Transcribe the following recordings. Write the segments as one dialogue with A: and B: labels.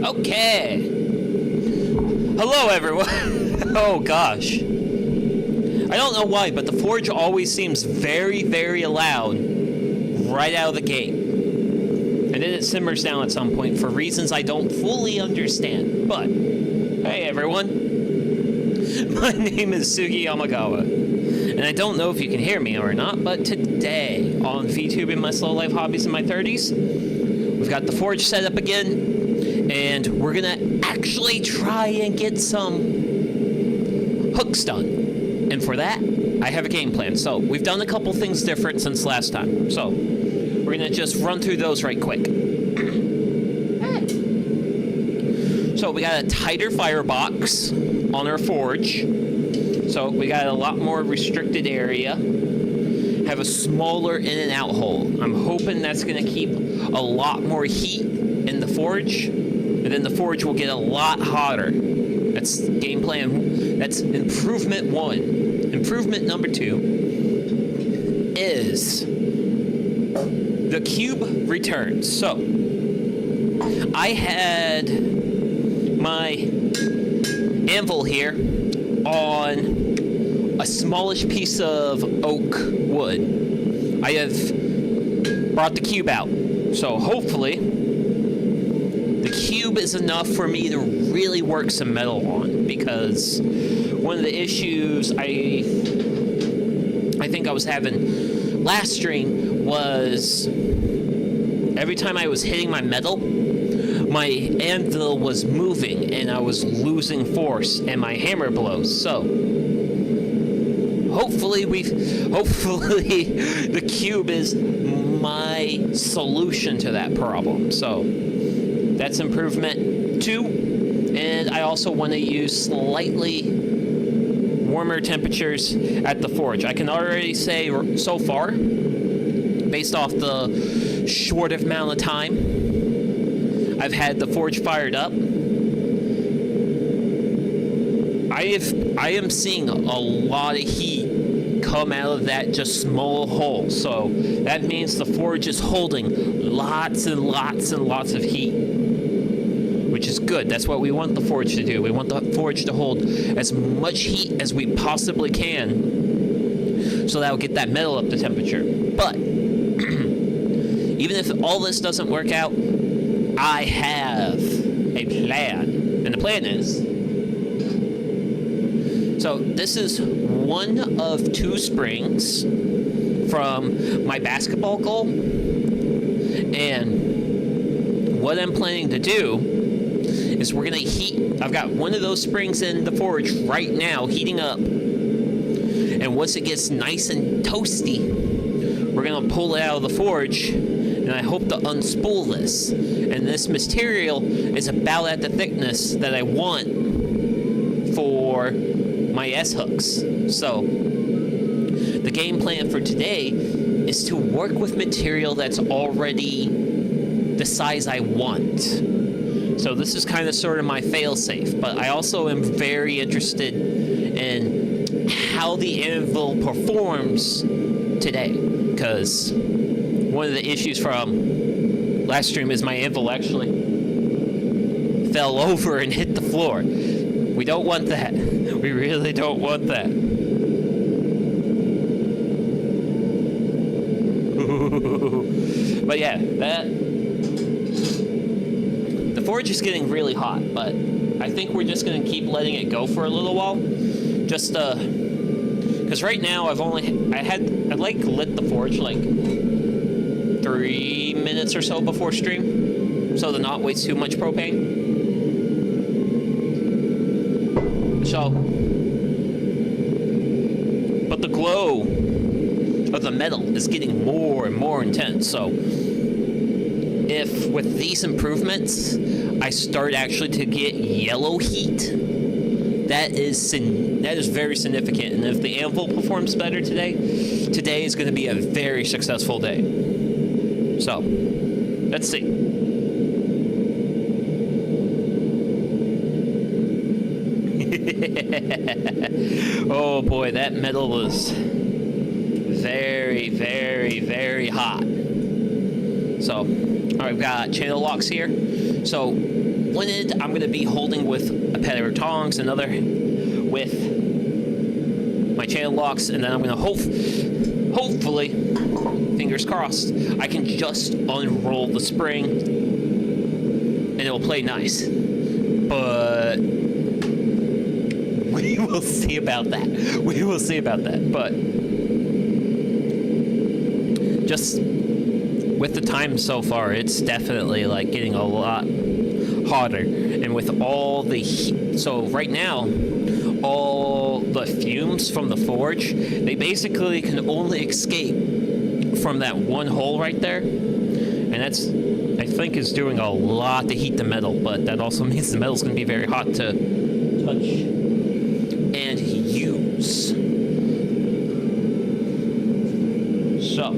A: Okay. Hello, everyone. Oh, gosh. I don't know why, but the forge always seems very, very loud right out of the gate. And then it simmers down at some point for reasons I don't fully understand. But, hey, everyone. My name is Sugi Yamagawa. And I don't know if you can hear me or not, but today on VTube in my slow life hobbies in my 30s, we've got the forge set up again, and we're gonna actually try and get some hooks done. And for that, I have a game plan. So we've done a couple things different since last time. So we're gonna just run through those right quick. So we got a tighter firebox on our forge. So we got a lot more restricted area. Have a smaller in and out hole. I'm hoping that's going to keep a lot more heat in the forge, and then the forge will get a lot hotter. That's game plan. That's improvement 1. Improvement number 2 is the cube returns. So I had my anvil here on a smallish piece of oak wood. I have brought the cube out, so hopefully the cube is enough for me to really work some metal on, because one of the issues I think I was having last stream was every time I was hitting my metal, my anvil was moving and I was losing force and my hammer blows. So hopefully the cube is my solution to that problem. So that's improvement 2. And I also want to use slightly warmer temperatures at the forge. I can already say so far, based off the short amount of time I've had the forge fired up, I am seeing a lot of heat come out of that just small hole. So that means the forge is holding lots and lots and lots of heat, which is good. That's what we want the forge to do. We want the forge to hold as much heat as we possibly can, so that will get that metal up to temperature. But even if all this doesn't work out, I have a plan. And the plan is, so this is one of 2 springs from my basketball goal. And what I'm planning to do is we're going to heat, I've got one of those springs in the forge right now heating up. And once it gets nice and toasty, we're going to pull it out of the forge. And I hope to unspool this. And this material is about at the thickness that I want for my S-hooks. So the game plan for today is to work with material that's already the size I want. So this is kind of sort of my fail-safe, but I also am very interested in how the anvil performs today, because one of the issues from last stream is my anvil actually fell over and hit the floor. We don't want that. We really don't want that. But yeah, the forge is getting really hot, but I think we're just going to keep letting it go for a little while. Just because right now I lit the forge like 3 minutes or so before stream, so to not waste too much propane. So, but the glow of the metal is getting more and more intense. So if with these improvements I start actually to get yellow heat, that is very significant. And if the anvil performs better today is going to be a very successful day. So let's see. Oh boy, that metal is very, very, very hot. So, alright, we've got channel locks here. So, wanted, I'm going to be holding with a pair of tongs, another with my channel locks, and then I'm going to hopefully, fingers crossed, I can just unroll the spring and it'll play nice. But we will see about that. We will see about that. But just with the time so far, it's definitely like getting a lot hotter. And with all the heat, so right now, all the fumes from the forge, they basically can only escape from that one hole right there. And that's, I think, is doing a lot to heat the metal, but that also means the metal's going to be very hot to touch and use. So,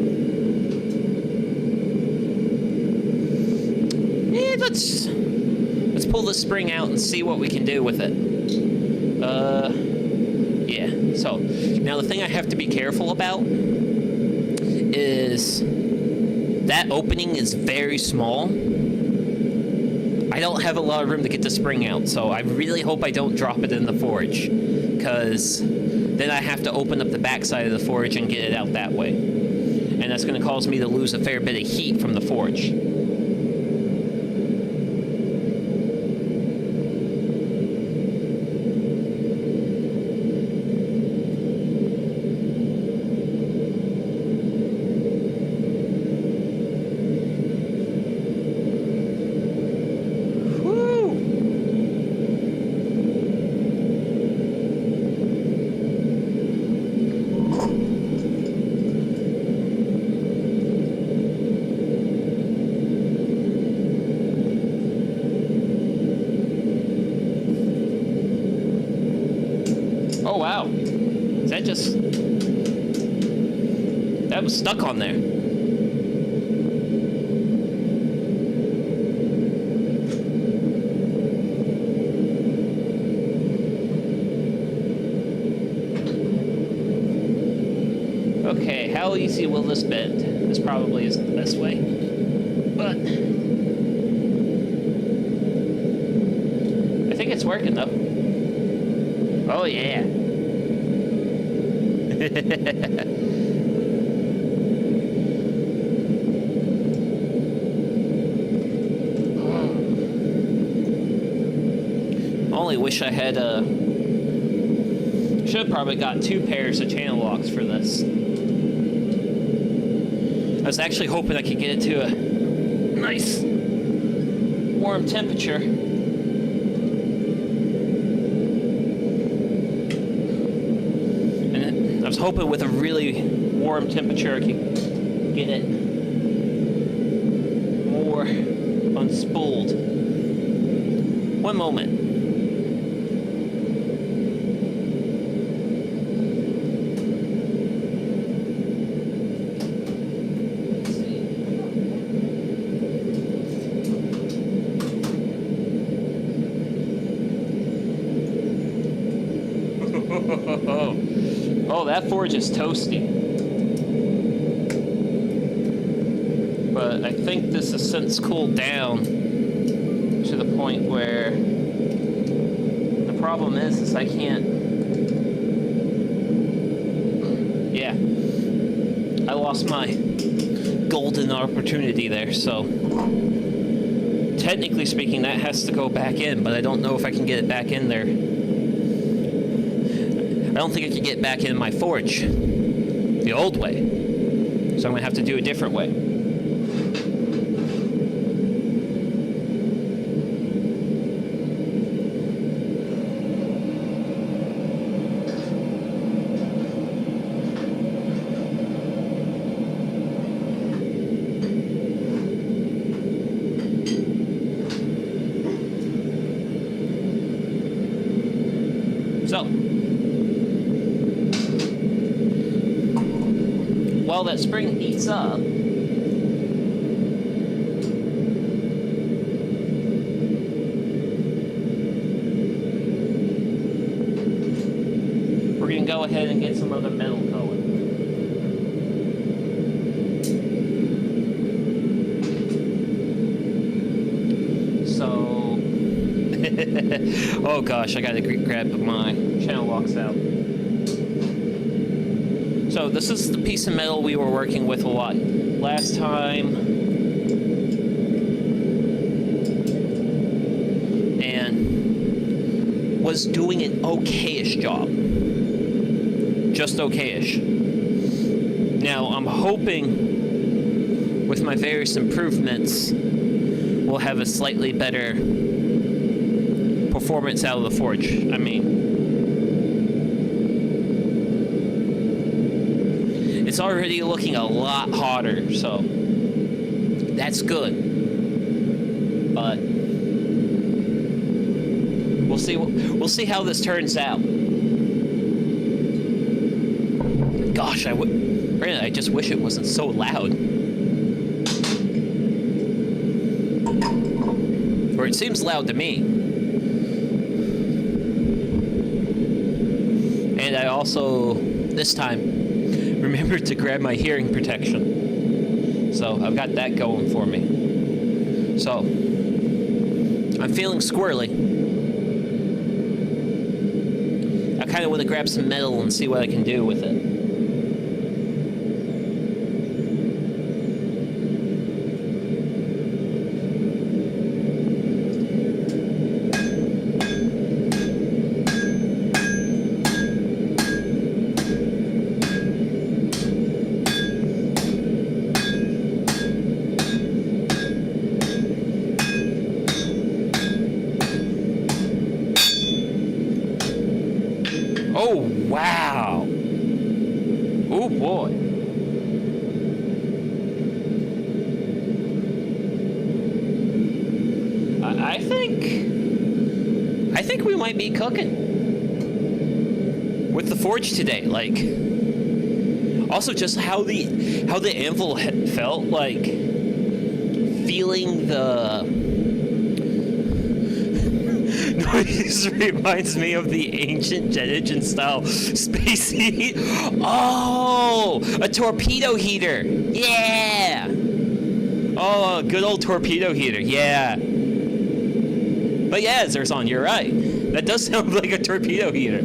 A: yeah, let's pull the spring out and see what we can do with it. Yeah. So now the thing I have to be careful about is that opening is very small. I don't have a lot of room to get the spring out, so I really hope I don't drop it in the forge, because then I have to open up the backside of the forge and get it out that way. And that's going to cause me to lose a fair bit of heat from the forge. Oh wow, is that just... that was stuck on there. Okay, how easy will this bend? This probably isn't the best way, but I think it's working though. Oh yeah. Only wish I had should have probably got 2 pairs of channel locks for this. I was actually hoping I could get it to a nice warm temperature. And I was hoping with a really warm temperature I could get it more unspooled. One moment. Oh, that forge is toasty. But I think this has since cooled down to the point where the problem is I can't... yeah. I lost my golden opportunity there, so... technically speaking, that has to go back in, but I don't know if I can get it back in there. I don't think I can get back in my forge the old way, so I'm going to have to do a different way. So, while that spring heats up, we're going to go ahead and get some other metal going. So, Oh gosh, I gotta grab my channel locks out. So this is the piece of metal we were working with a lot last time. And was doing an okay-ish job. Just okay-ish. Now, I'm hoping with my various improvements, we'll have a slightly better performance out of the forge. I mean, it's already looking a lot hotter, so that's good. But we'll see how this turns out. Gosh, I just wish it wasn't so loud. Or it seems loud to me. And I also, this time, remembered to grab my hearing protection. So I've got that going for me. So, I'm feeling squirrely. I kind of want to grab some metal and see what I can do with it. Oh, wow. Oh, boy. I think we might be cooking with the forge today. Like, also just how the anvil felt, like feeling the noise reminds me of the ancient jet engine style space heat. Oh, a torpedo heater. Yeah. Oh, good old torpedo heater. Yeah. But yeah, Zerzon, you're right. That does sound like a torpedo heater.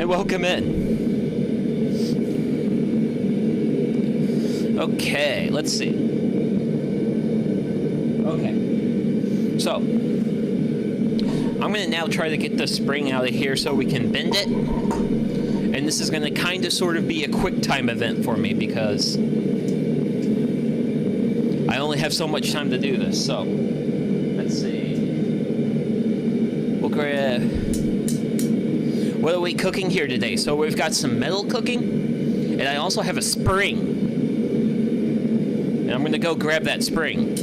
A: And welcome in. Okay, let's see. Okay. So, I'm going to now try to get the spring out of here so we can bend it. And this is going to kind of sort of be a quick time event for me because I only have so much time to do this. So, let's see. We'll grab... What are we cooking here today? So we've got some metal cooking, and I also have a spring. And I'm going to go grab that spring.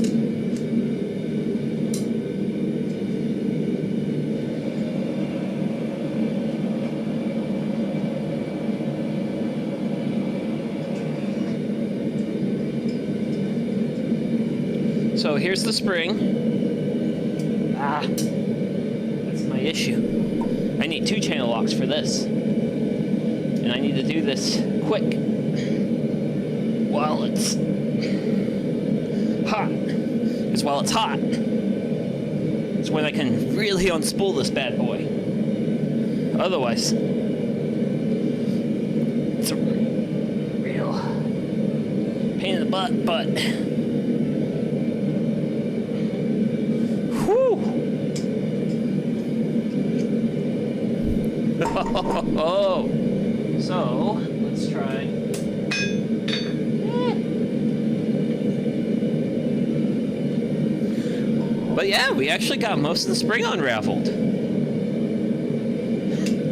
A: So here's the spring. That's my issue. I need 2 channel locks for this. And I need to do this quick while it's hot. Because while it's hot, it's when I can really unspool this bad boy. Otherwise, it's a real pain in the butt, but... Oh, so let's try. But yeah, we actually got most of the spring unraveled.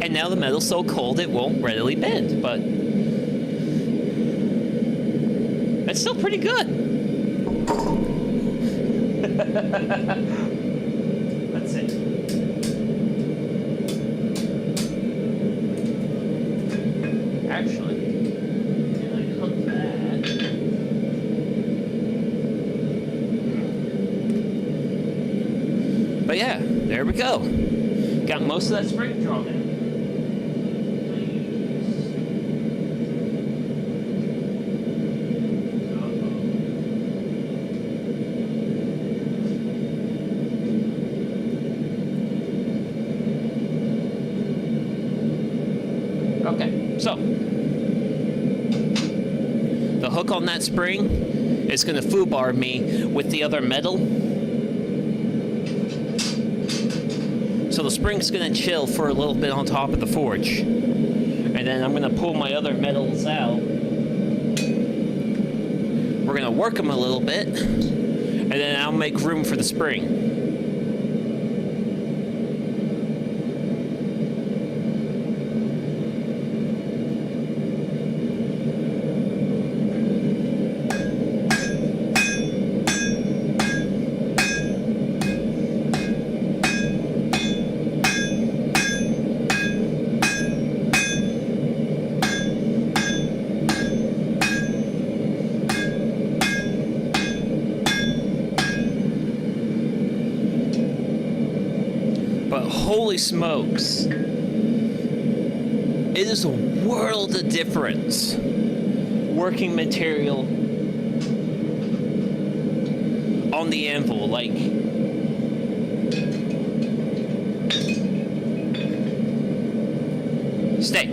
A: And now the metal's so cold it won't readily bend, but it's still pretty good. Let's see. Actually, can I hook that? But yeah, there we go. Got most of that spring drawn in. Okay, so the hook on that spring is going to foobar me with the other metal. So the spring's going to chill for a little bit on top of the forge. And then I'm going to pull my other metals out. We're going to work them a little bit. And then I'll make room for the spring. Holy smokes. It is a world of difference working material on the anvil. Like, stay.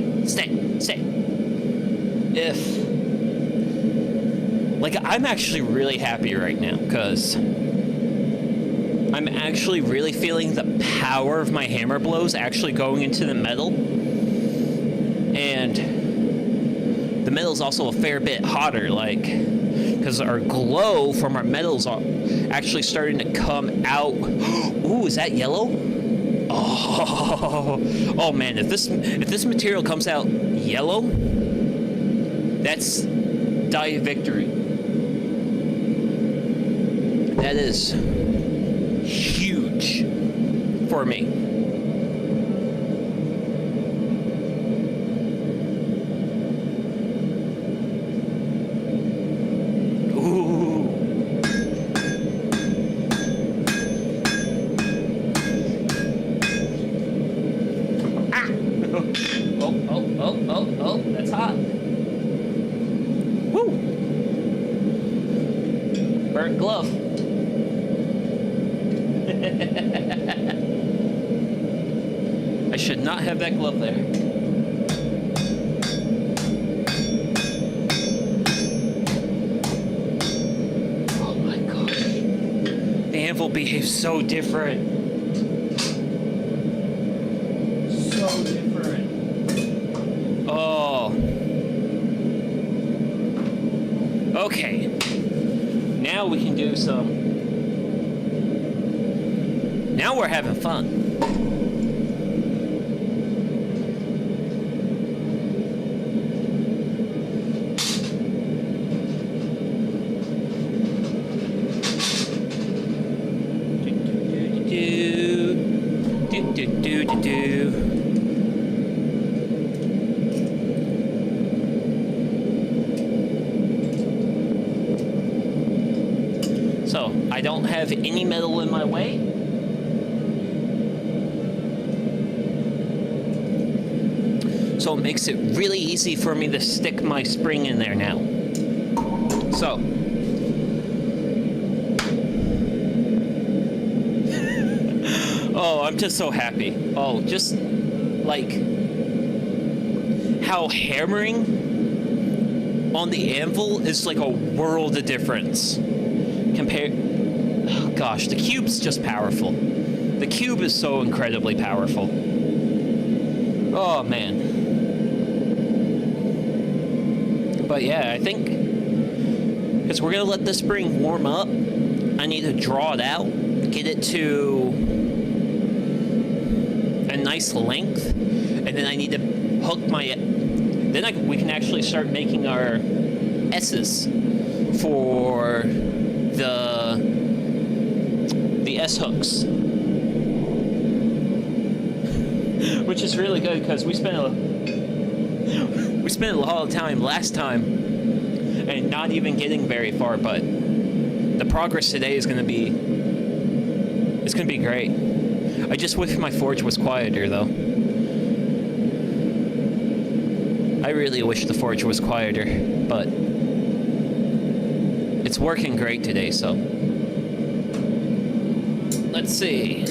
A: Like, I'm actually really happy right now because I'm actually really feeling the power of my hammer blows actually going into the metal. And the metal's also a fair bit hotter, like, because our glow from our metals are actually starting to come out. Ooh, is that yellow? Oh man, if this material comes out yellow, that's die victory. That is huge for me. Ooh. Ah. Oh, that's hot. Woo. Burnt glove. I should not have that glove there. Oh my gosh. The anvil behaves so different. So different. Oh. Okay. Now we can do some. Now we're having fun. So, I don't have any metal in my way. So it makes it really easy for me to stick my spring in there now. So. Oh, I'm just so happy. Oh, just like how hammering on the anvil is like a world of difference. Oh, gosh, the cube's just powerful. The cube is so incredibly powerful. Oh, man. But yeah, I think because we're going to let this spring warm up, I need to draw it out, get it to a nice length, and then I need to hook my... Then we can actually start making our S's for the S hooks. Which is really good because we spent a lot of time last time and not even getting very far, but the progress today is going to be great. I just wish my forge was quieter though. I really wish the forge was quieter, but it's working great today, so let's see.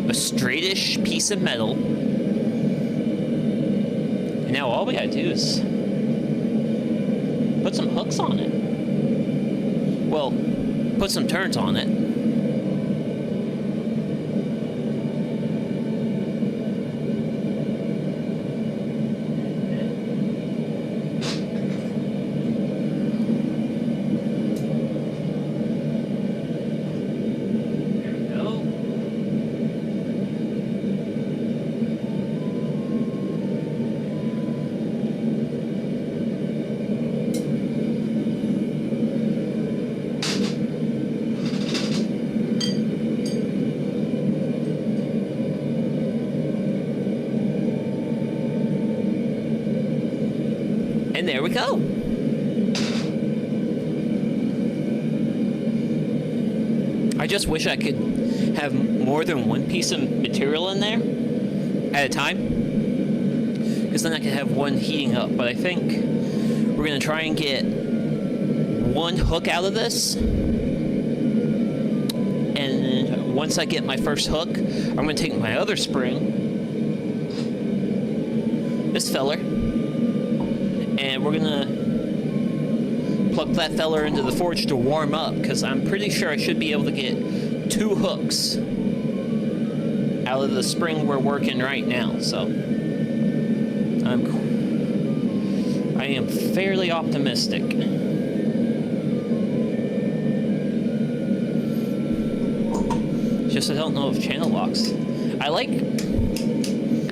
A: a straightish piece of metal. And now all we gotta do is put some hooks on it. Well, put some turns on it. And there we go. I just wish I could have more than one piece of material in there at a time, because then I could have one heating up. But I think we're going to try and get one hook out of this. And once I get my first hook, I'm going to take my other spring, this feller, and we're gonna plug that feller into the forge to warm up, because I'm pretty sure I should be able to get 2 hooks out of the spring we're working right now. So I am fairly optimistic. Just I don't know if channel locks.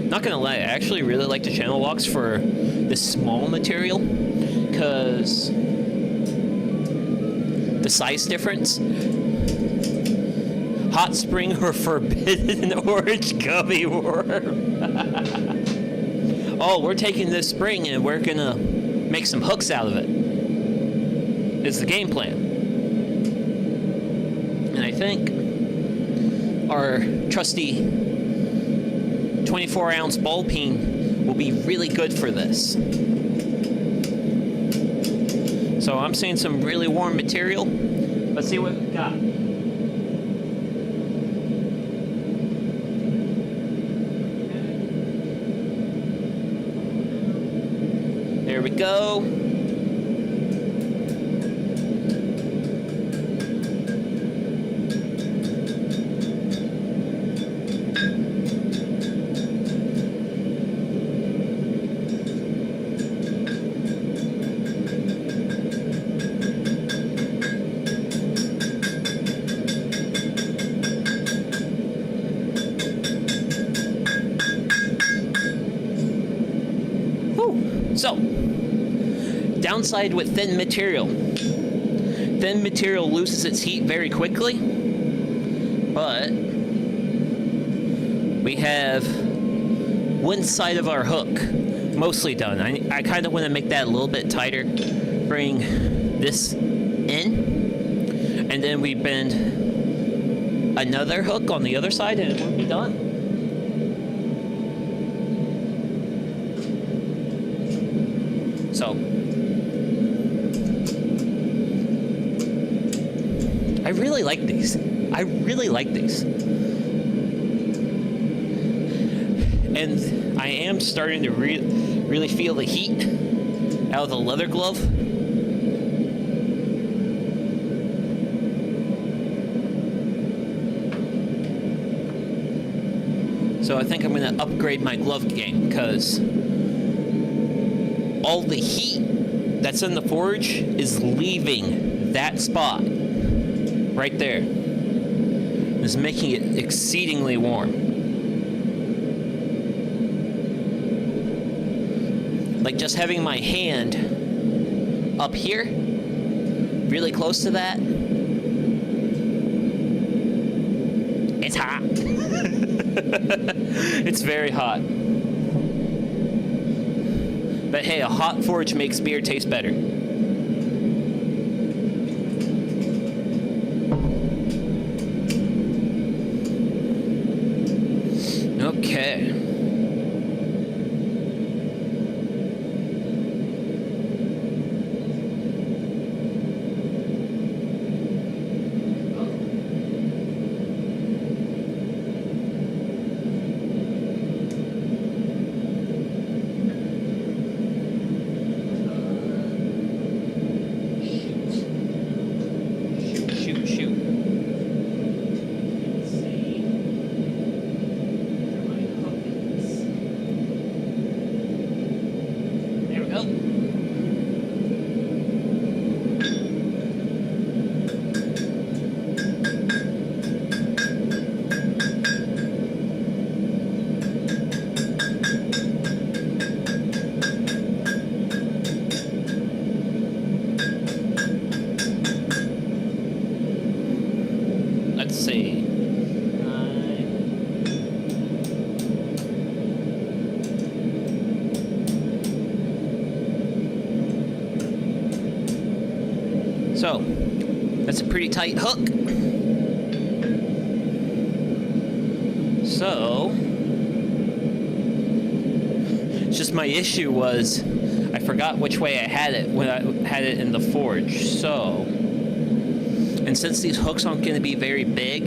A: Not gonna lie, I actually really like the channel locks for this small material, because the size difference. Hot spring or forbidden orange gummy worm. Oh, we're taking this spring and we're gonna make some hooks out of it. Is the game plan. And I think our trusty 24-ounce ball peen will be really good for this. So I'm seeing some really warm material. Let's see what we got. There we go. So, downside with thin material. Thin material loses its heat very quickly, but we have one side of our hook mostly done. I kind of want to make that a little bit tighter, bring this in, and then we bend another hook on the other side and it will be done. So, I really like these. I really like these. And I am starting to really feel the heat out of the leather glove. So I think I'm going to upgrade my glove game, because all the heat that's in the forge is leaving that spot right there. It's making it exceedingly warm. Like just having my hand up here, really close to that, it's hot. It's very hot. But hey, a hot forge makes beer taste better. Okay. pretty tight hook. So, it's just my issue was I forgot which way I had it when I had it in the forge. So, and since these hooks aren't going to be very big,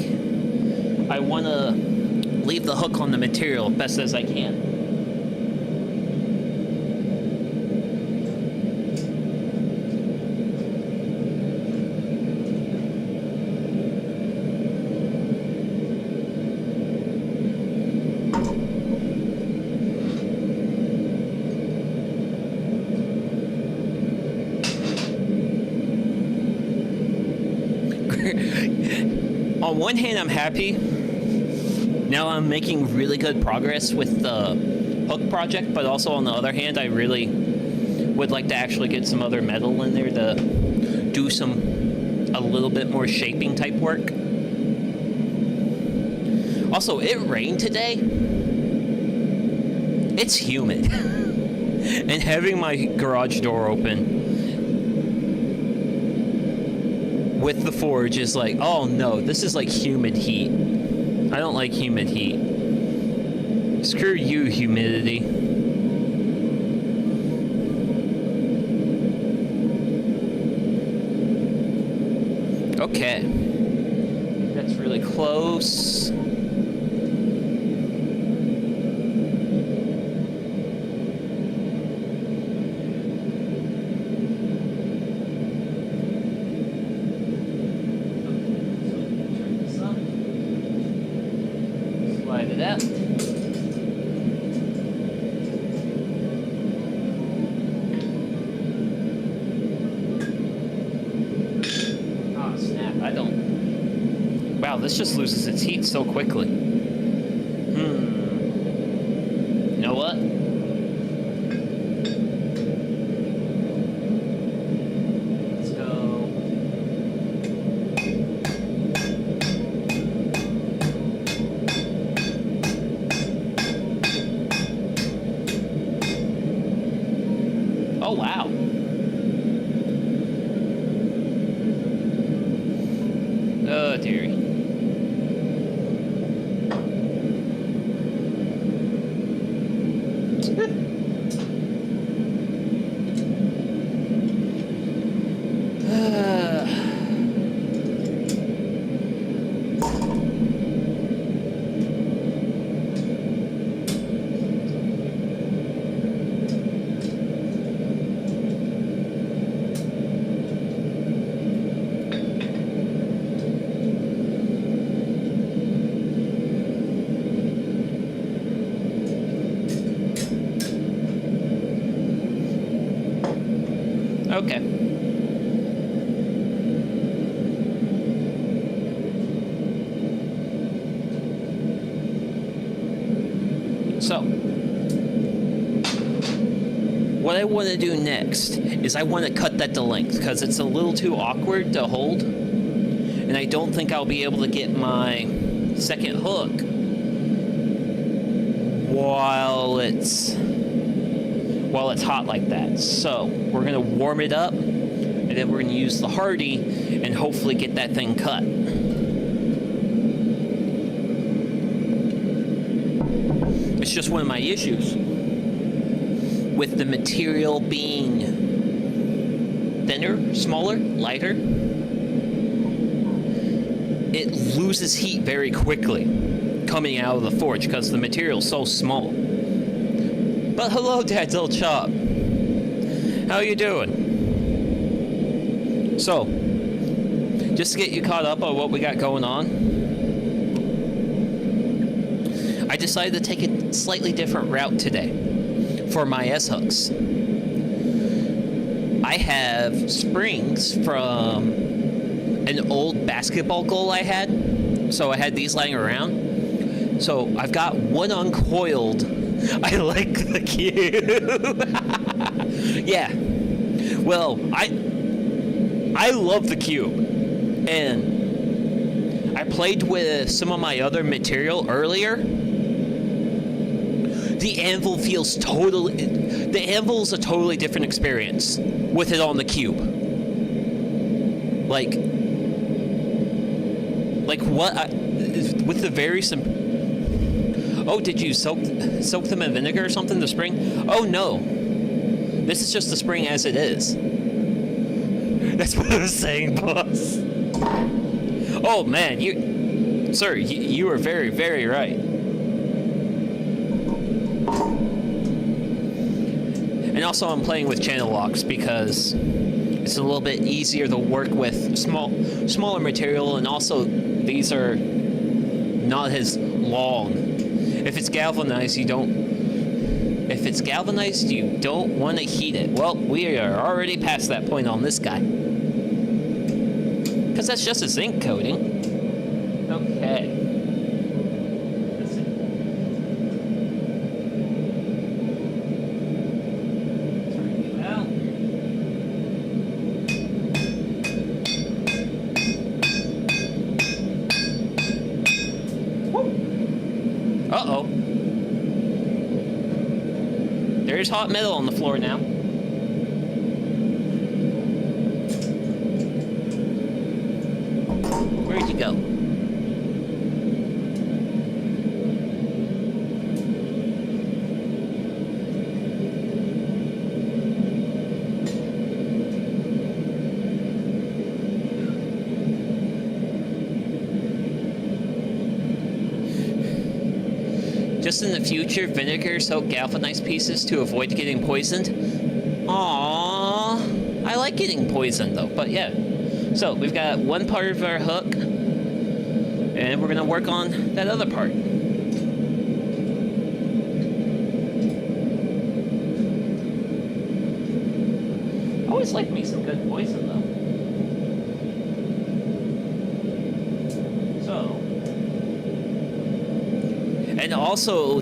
A: I want to leave the hook on the material best as I can. On one hand, I'm happy. Now I'm making really good progress with the hook project, but also on the other hand, I really would like to actually get some other metal in there to do a little bit more shaping type work. Also, it rained today. It's humid. And having my garage door open with the forge is like, oh no, this is like humid heat. I don't like humid heat. Screw you, humidity. Okay. That's really close. That. Oh snap, I don't. Wow, this just loses its heat so quickly. You know what? Let's go. Oh, wow. Oh, dearie. Okay. So, what I want to do next is I want to cut that to length because it's a little too awkward to hold, and I don't think I'll be able to get my second hook while it's hot like that. So we're gonna warm it up, and then we're gonna use the hardy and hopefully get that thing cut. It's just one of my issues with the material being thinner, smaller, lighter. It loses heat very quickly coming out of the forge because the material's so small. But hello, Dad'll Chop. How you doing? So, just to get you caught up on what we got going on, I decided to take a slightly different route today for my S-hooks. I have springs from an old basketball goal I had, so I had these lying around. So I've got one uncoiled. I like the cube. Yeah. Well, I love the cube. And I played with some of my other material earlier. The anvil feels totally... The anvil is a totally different experience with it on the cube. Like, Like what? With the very Oh, did you soak them in vinegar or something? The spring? Oh no, this is just the spring as it is. That's what I was saying, boss. Oh man, sir, you are very, very right. And also, I'm playing with channel locks because it's a little bit easier to work with smaller material, and also these are not as long. If it's galvanized, you don't want to heat it. Well, we are already past that point on this guy. Because that's just a zinc coating. Okay. Let's see. Turn you out. Woo. Uh-oh. There's hot metal on the floor now. Where'd you go? Just in the future, vinegar soak galvanized pieces to avoid getting poisoned. Aww, I like getting poisoned though, but yeah. So we've got one part of our hook, and we're gonna work on that other part. I always like me some good poison though. So. And also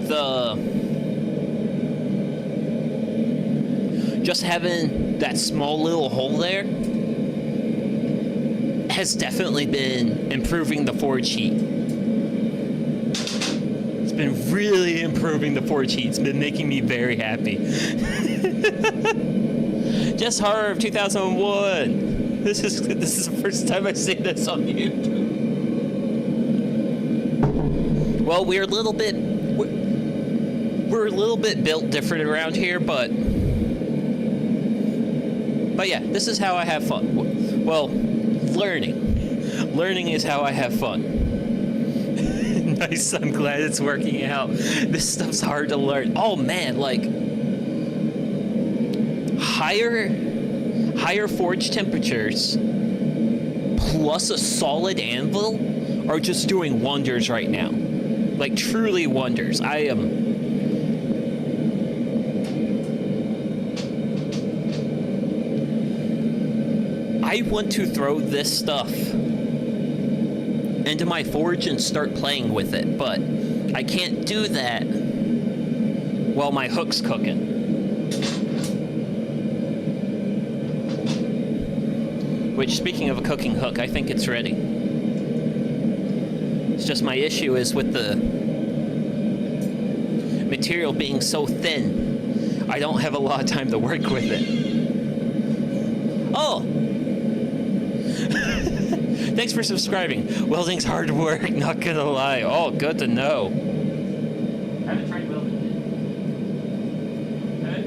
A: just having that small little hole there has definitely been improving the forge heat. It's been really improving the forge heat. It's been making me very happy. Just horror of 2001. This is the first time I say this on YouTube. Well, we're a little bit built different around here, but yeah, this is how I have fun. Well, learning is how I have fun. Nice, I'm glad it's working out. This stuff's hard to learn. Oh man, like higher forge temperatures plus a solid anvil are just doing wonders right now. Like, truly wonders. I want to throw this stuff into my forge and start playing with it, but I can't do that while my hook's cooking. Which, speaking of a cooking hook, I think it's ready. It's just my issue is with the material being so thin, I don't have a lot of time to work with it. Oh! Thanks for subscribing. Welding's hard work, not gonna lie. Oh, good to know. I haven't tried welding yet. Okay.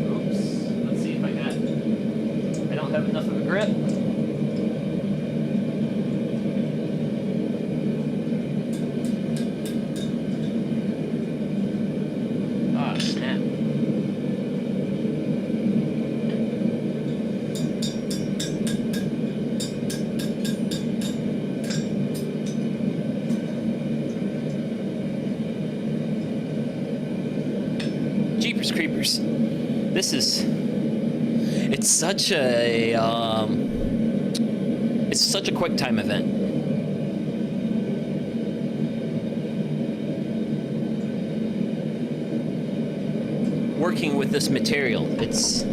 A: Oops. Let's see if I don't have enough of a grip. Creepers. It's such a quick time event. Working with this material, it's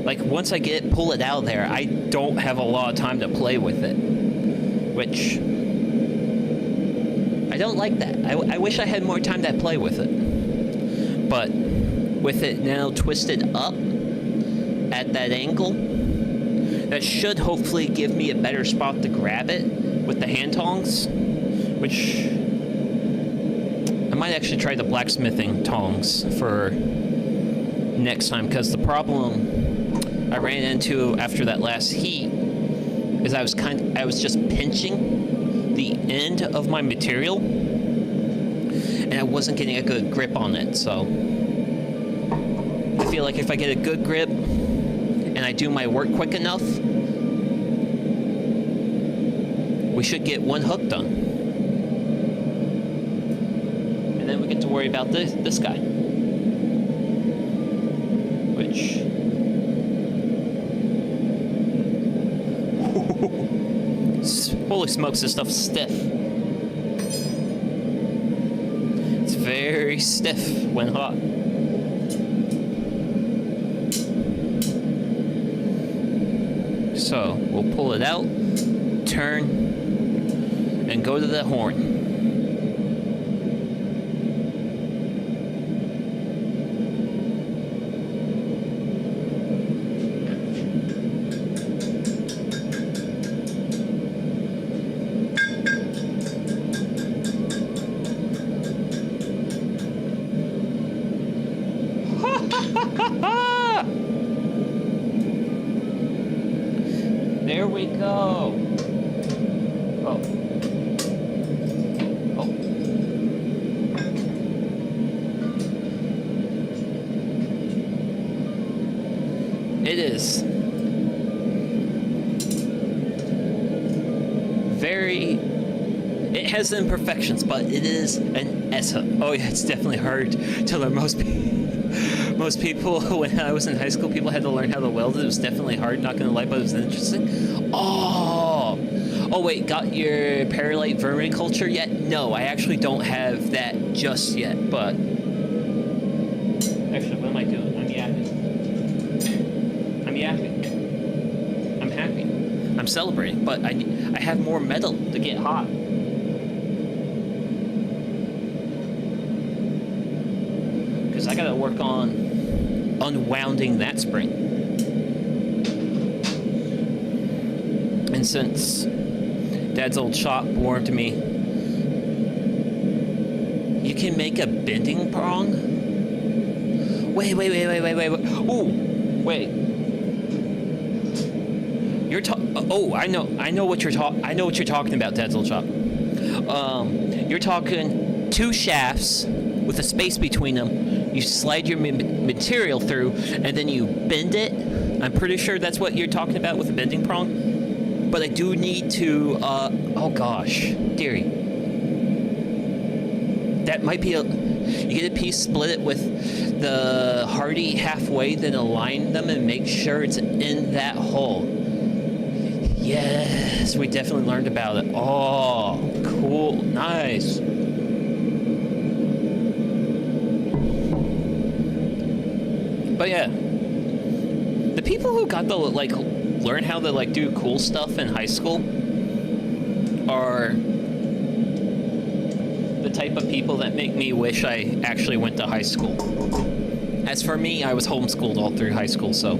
A: like once I pull it out of there, I don't have a lot of time to play with it, which I don't like that. I wish I had more time to play with it. But with it now twisted up, at that angle. That should hopefully give me a better spot to grab it with the hand tongs, which I might actually try the blacksmithing tongs for next time, because the problem I ran into after that last heat is I was just pinching the end of my material and I wasn't getting a good grip on it. So I feel like if I get a good grip and I do my work quick enough, we should get one hook done. And then we get to worry about this guy. Which... holy smokes, this stuff's stiff. It's very stiff when hot. So, we'll pull it out, turn, and go to the horn. There we go. Oh. Oh. It is very... It has imperfections, but it is an S hook. Oh yeah, it's definitely hard to learn. Most people, when I was in high school, people had to learn how to weld it. It was definitely hard, not gonna lie, but it was interesting. Oh wait, got your perlite vermiculture yet? No, I actually don't have that just yet, but... Actually, what am I doing? I'm yapping. I'm happy. I'm celebrating, but I have more metal to get hot. Because I gotta work on unwounding that spring. And since Dad's old shop warned me, you can make a bending prong? Wait. Ooh, wait. I know what you're talking about, Dad's old shop. You're talking two shafts with a space between them. You slide your material through, and then you bend it. I'm pretty sure that's what you're talking about with a bending prong. But I do need to, oh gosh, dearie. That might be you get a piece, split it with the hardy halfway, then align them and make sure it's in that hole. Yes, we definitely learned about it. Oh, cool, nice. But yeah, the people who got to learn how to do cool stuff in high school are the type of people that make me wish I actually went to high school. As for me, I was homeschooled all through high school, so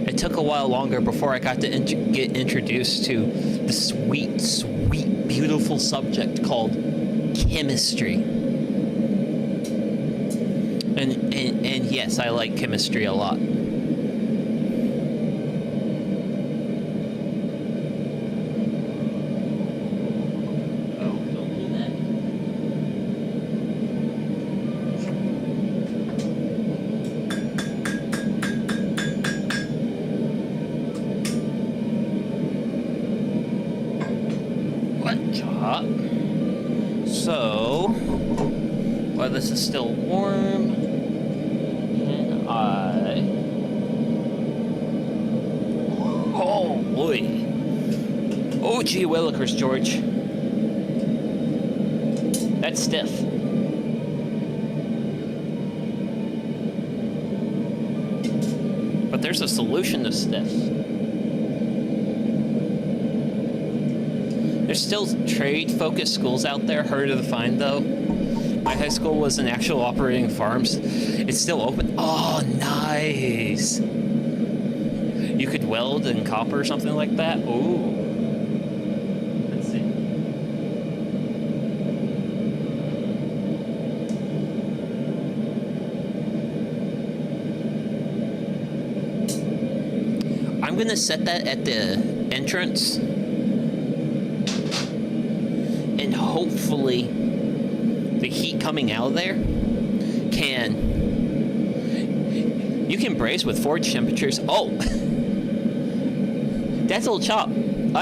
A: it took a while longer before I got to get introduced to the sweet, sweet, beautiful subject called chemistry. And yes, I like chemistry a lot. Oh, don't do that. What job? So, while this is still warm, oh boy. Oh gee willikers, George. That's stiff. But there's a solution to stiff. There's still trade-focused schools out there, harder to find though. My high school was an actual operating farms. It's still open. Oh, nice. You could weld in copper or something like that. Ooh. Let's see. I'm gonna set that at the entrance, and hopefully the heat coming out of there you can braise with forge temperatures. Oh, that's a little chop. I'm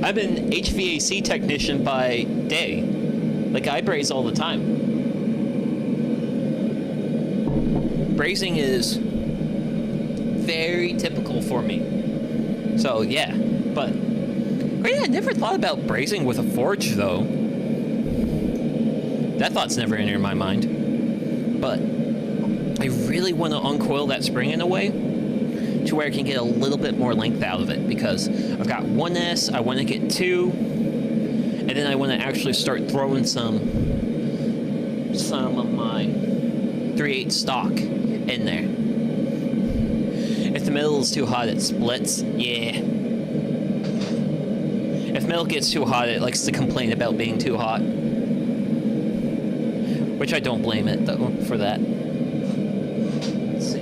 A: an HVAC technician by day. Like, I braise all the time. Brazing is very typical for me. So yeah, but great. I never thought about brazing with a forge though. That thought's never entered my mind. But I really want to uncoil that spring in a way to where I can get a little bit more length out of it, because I've got 1S, I want to get 2, and then I want to actually start throwing some of my 3/8 stock in there. If the metal is too hot, it splits. Yeah. If metal gets too hot, it likes to complain about being too hot. Which I don't blame it, though, for that. Let's see.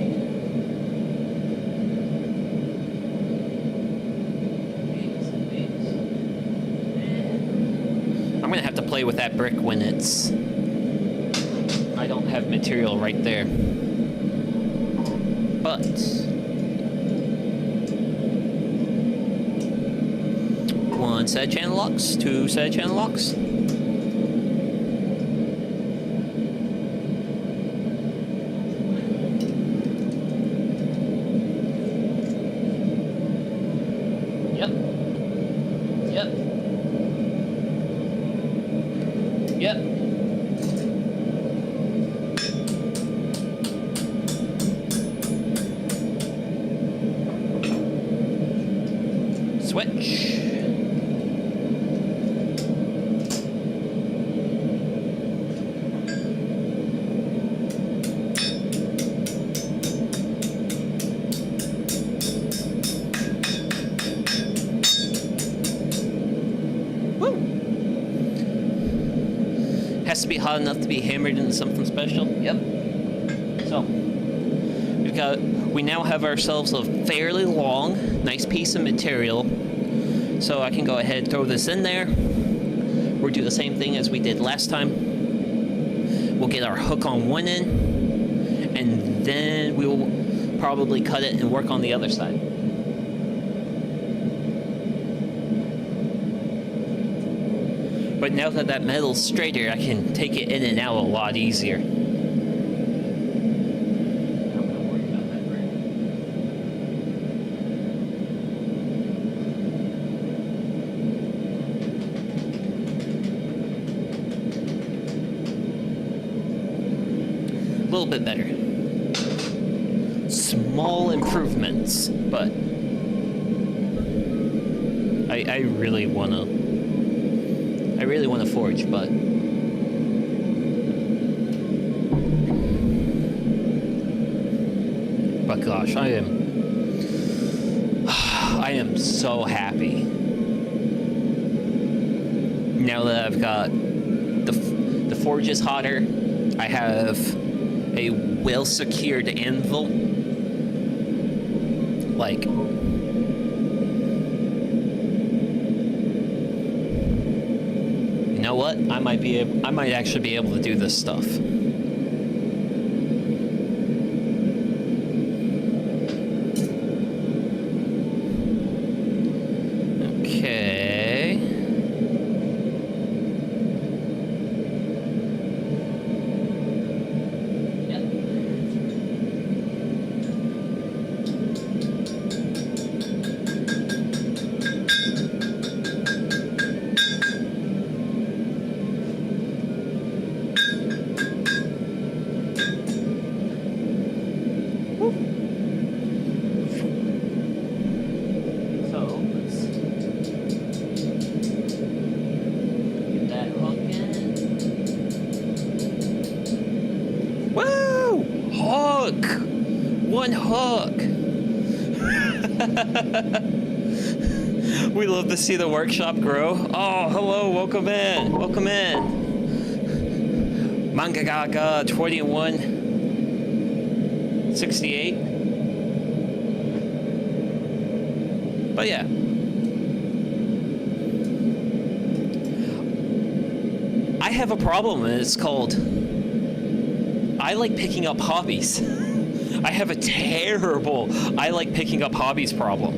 A: I'm going to have to play with that brick when I don't have material right there. But one set of channel locks, 2 set of channel locks. Yep. Switch. Has to be hot enough to be hammered into something special. Yep. So we now have ourselves a fairly long, nice piece of material. So I can go ahead and throw this in there. We'll do the same thing as we did last time. We'll get our hook on one end, and then we will probably cut it and work on the other side. But now that that metal's straighter, I can take it in and out a lot easier. A little bit better. Small improvements, but I really want to forge, but gosh, I am so happy now that I've got the forge is hotter. I have a well secured anvil. Like, you know what? I might actually be able to do this stuff. Okay. Yep. hook. We love to see the workshop grow. Oh, hello, welcome in, welcome in. Mangagaga 2168. But yeah. I have a problem, and it's called I like picking up hobbies. I have a terrible I like picking up hobbies problem.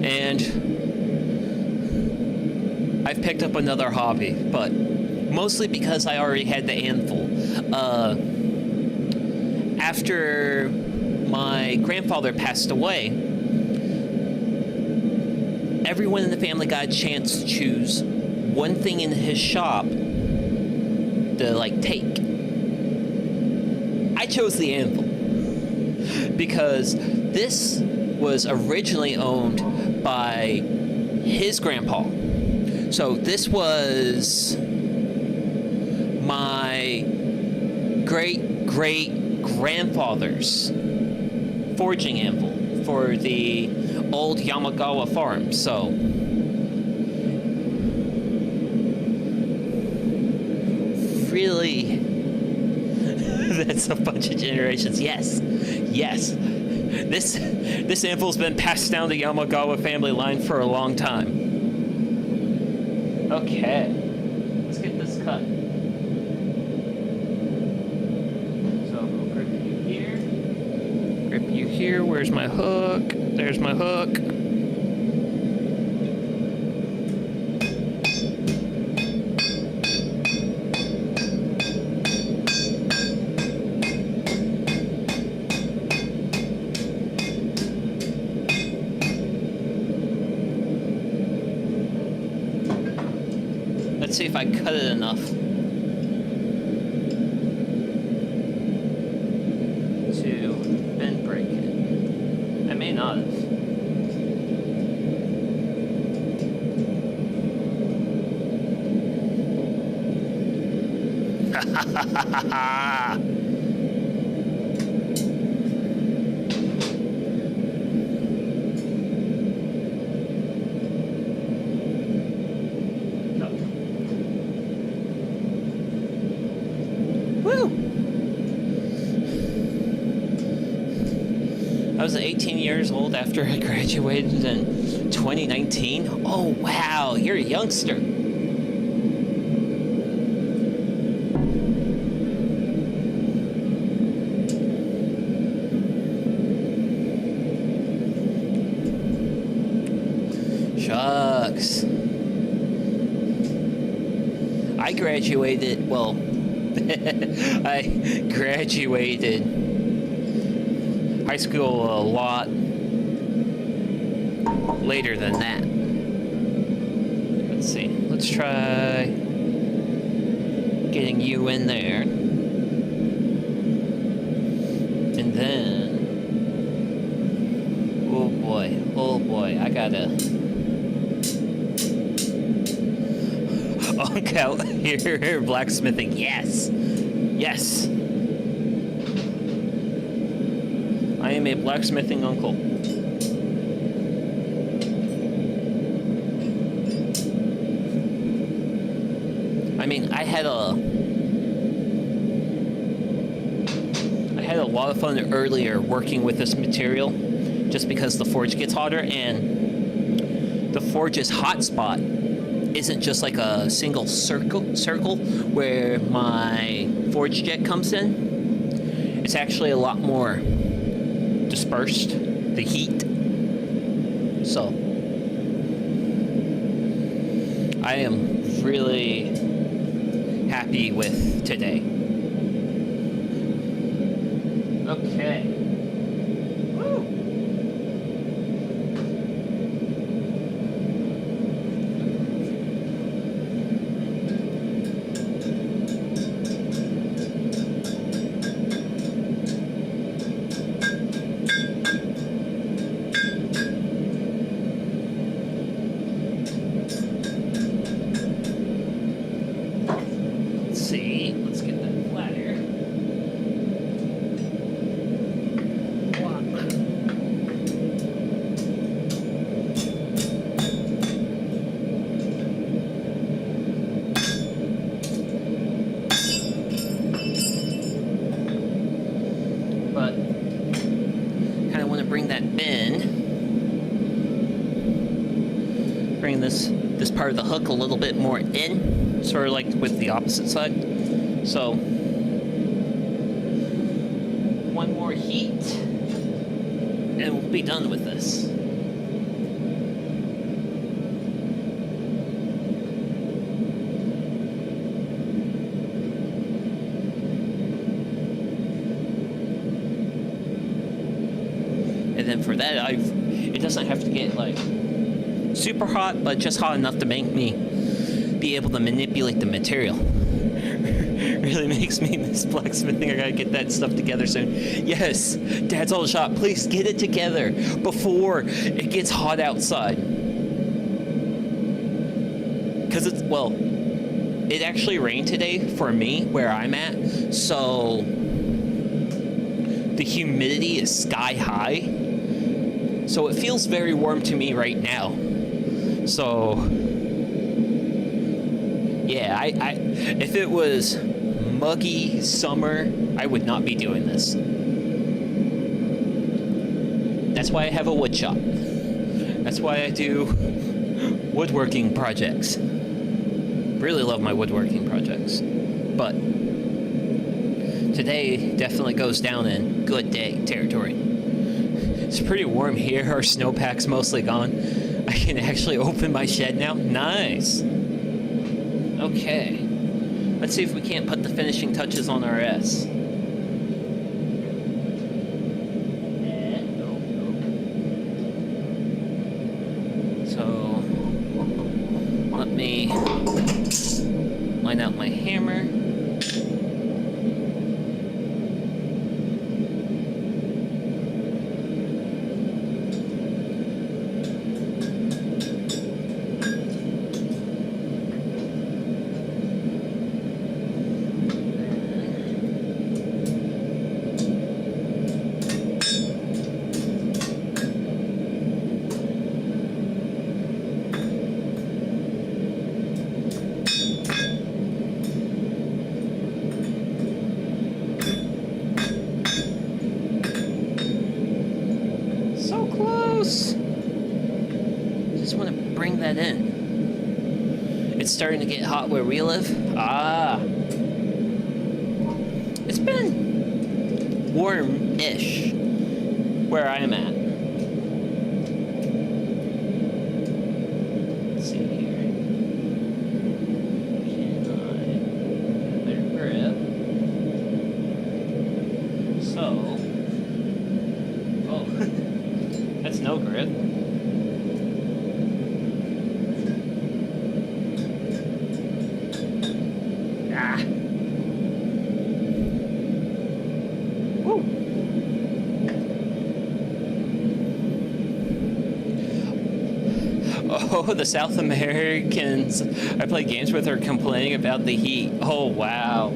A: And I've picked up another hobby, but mostly because I already had the anvil. After my grandfather passed away, everyone in the family got a chance to choose one thing in his shop to like take. I chose the anvil because this was originally owned by his grandpa. So this was my great-great-grandfather's forging anvil for the old Yamagawa farm. So really, that's a bunch of generations. Yes, yes. This anvil's been passed down the Yamagawa family line for a long time. Okay, let's get this cut. So I'll grip you here. Grip you here. Where's my hook? There's my hook. Let's see if I cut it enough to bend break it. I may not have. I was 18 years old after I graduated in 2019. Oh, wow, you're a youngster. Shucks. I graduated, well, I graduated high school a lot later than that. Let's see. Let's try getting you in there. And then... oh boy, I gotta... Uncle, here, blacksmithing, yes! Yes! I am a blacksmithing uncle. I mean, I had a lot of fun earlier working with this material, just because the forge gets hotter, and the forge's hotspot isn't just like a single circle where my forge jet comes in. It's actually a lot more dispersed, the heat. So I am really happy with today. Okay. Woo! Let's get that flat here. but kind of want to bring that bin, bring this part of the hook a little bit more in, sort of like with the opposite side. So one more heat, and we'll be done with this. And then for that, it doesn't have to get like super hot, but just hot enough to make me be able to manipulate the material. Really makes me miss blacksmithing. I gotta get that stuff together soon. Yes, Dad's Old Shop, please get it together before it gets hot outside. Because it actually rained today for me where I'm at, so the humidity is sky high. So it feels very warm to me right now. So yeah, if it was muggy summer, I would not be doing this. That's why I have a wood shop. That's why I do woodworking projects. Really love my woodworking projects. But today definitely goes down in good day territory. It's pretty warm here. Our snowpack's mostly gone. I can actually open my shed now. Nice. Okay. Let's see if we can't put the finishing touches on our S. So, let me line out my hammer. Just want to bring that in. It's starting to get hot where we live. It's been warm-ish where I'm at. Let's see here. Can I get a better grip? So, oh, that's no grip. Oh, the South Americans I play games with are complaining about the heat. Oh, wow.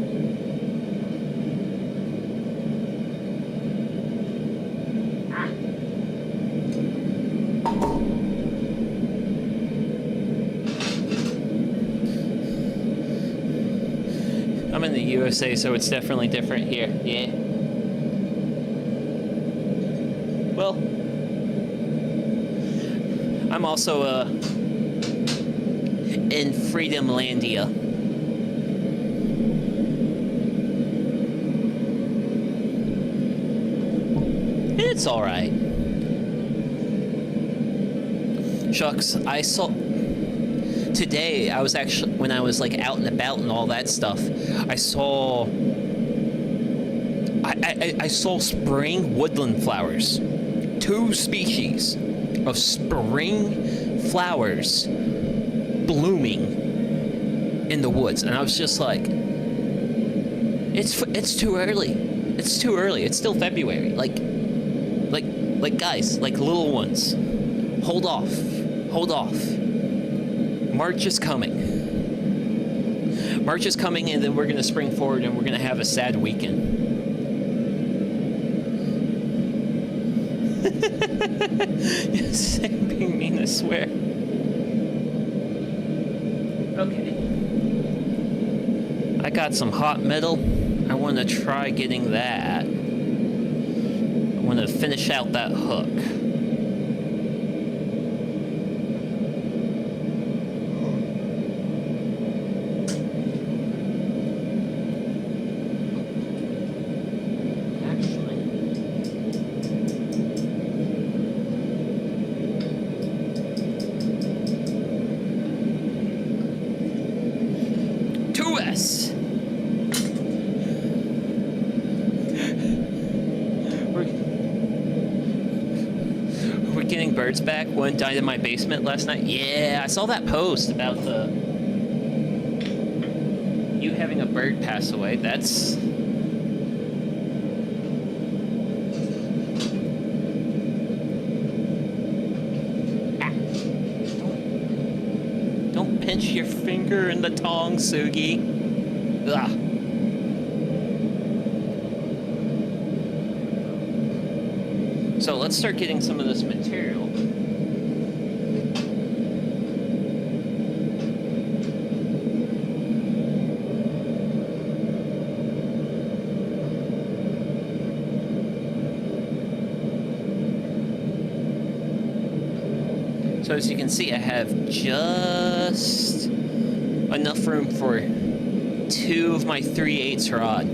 A: I'm in the USA, so it's definitely different here. Yeah. Well, I'm also in Freedomlandia. It's all right. Shucks, I saw today. I was actually when I was like out and about and all that stuff. I saw spring woodland flowers. 2 species of spring flowers blooming in the woods, and I was just like, it's too early. It's too early. It's still February. Like guys, like little ones, hold off. March is coming, and then we're gonna spring forward, and we're gonna have a sad weekend. Yes, I'm being mean, I swear. Okay. I got some hot metal. I want to try getting that. want to finish out that hook. Birds back. One died in my basement last night. Yeah, I saw that post about you having a bird pass away. That's don't pinch your finger in the tongs, Sugi. Ugh. So let's start getting some of this material. So as you can see, I have just enough room for 2 of my 3/8 rod.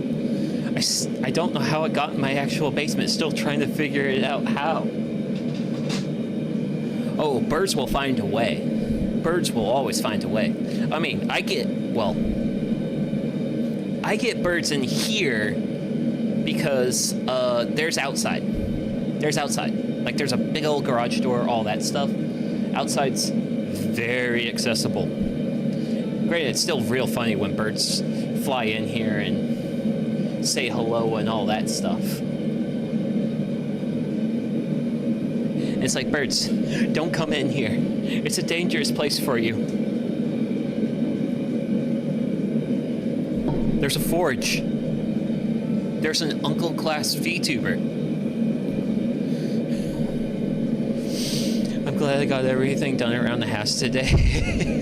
A: I don't know how it got in my actual basement. Still trying to figure it out how. Oh, birds will find a way. Birds will always find a way. I mean, I get birds in here because there's outside. There's outside. Like there's a big old garage door, all that stuff. Outside's very accessible. Granted, it's still real funny when birds fly in here and say hello and all that stuff. It's like, birds, don't come in here. It's a dangerous place for you. There's a forge. There's an Uncle Class VTuber. I'm glad I got everything done around the house today.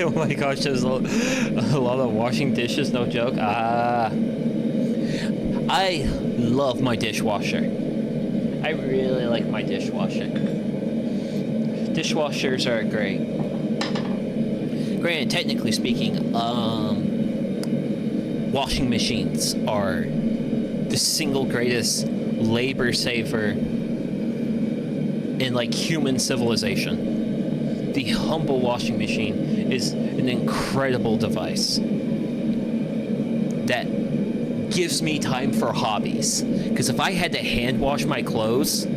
A: Oh my gosh, there's a lot of washing dishes, no joke. I love my dishwasher. I really like my dishwasher. Dishwashers are great. Granted, technically speaking, washing machines are the single greatest labor saver in like human civilization. The humble washing machine is an incredible device that gives me time for hobbies. Because if I had to hand wash my clothes,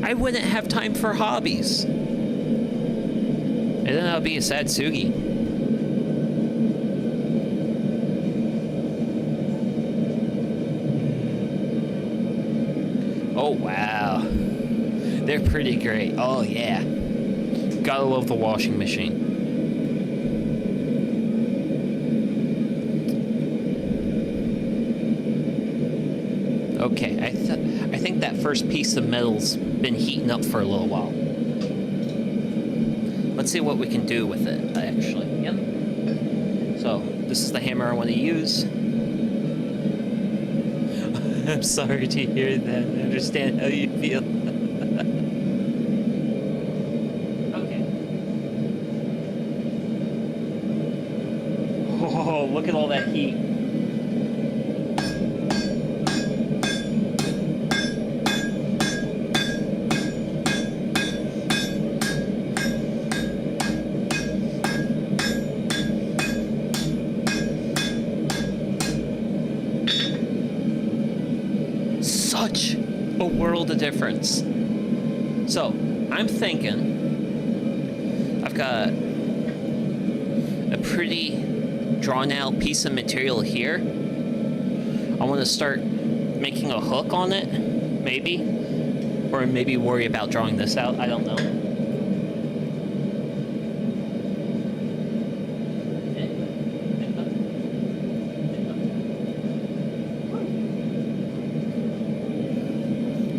A: I wouldn't have time for hobbies. And then that would be a sad Sugi. Oh wow. They're pretty great. Oh yeah. Gotta love the washing machine. Okay, I think that first piece of metal's been heating up for a little while. Let's see what we can do with it, actually. Yep. So, this is the hammer I want to use. I'm sorry to hear that. I understand how you feel. Okay. Oh, look at all that heat. Such a world of difference. So, I'm thinking I've got a pretty drawn out piece of material here. I want to start making a hook on it, maybe, or maybe worry about drawing this out. I don't know.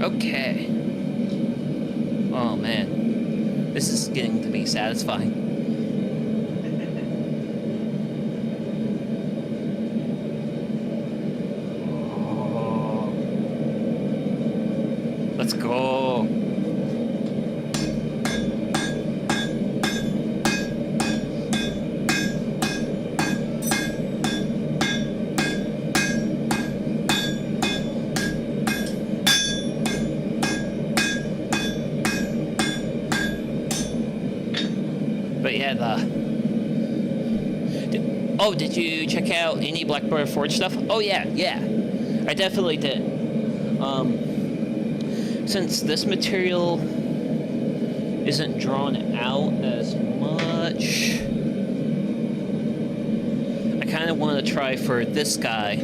A: Okay. Oh man, this is getting to be satisfying. Let's go. But yeah, did you check out any Blackbird Forge stuff? Oh yeah, I definitely did. Since this material isn't drawn out as much, I kind of want to try for this guy,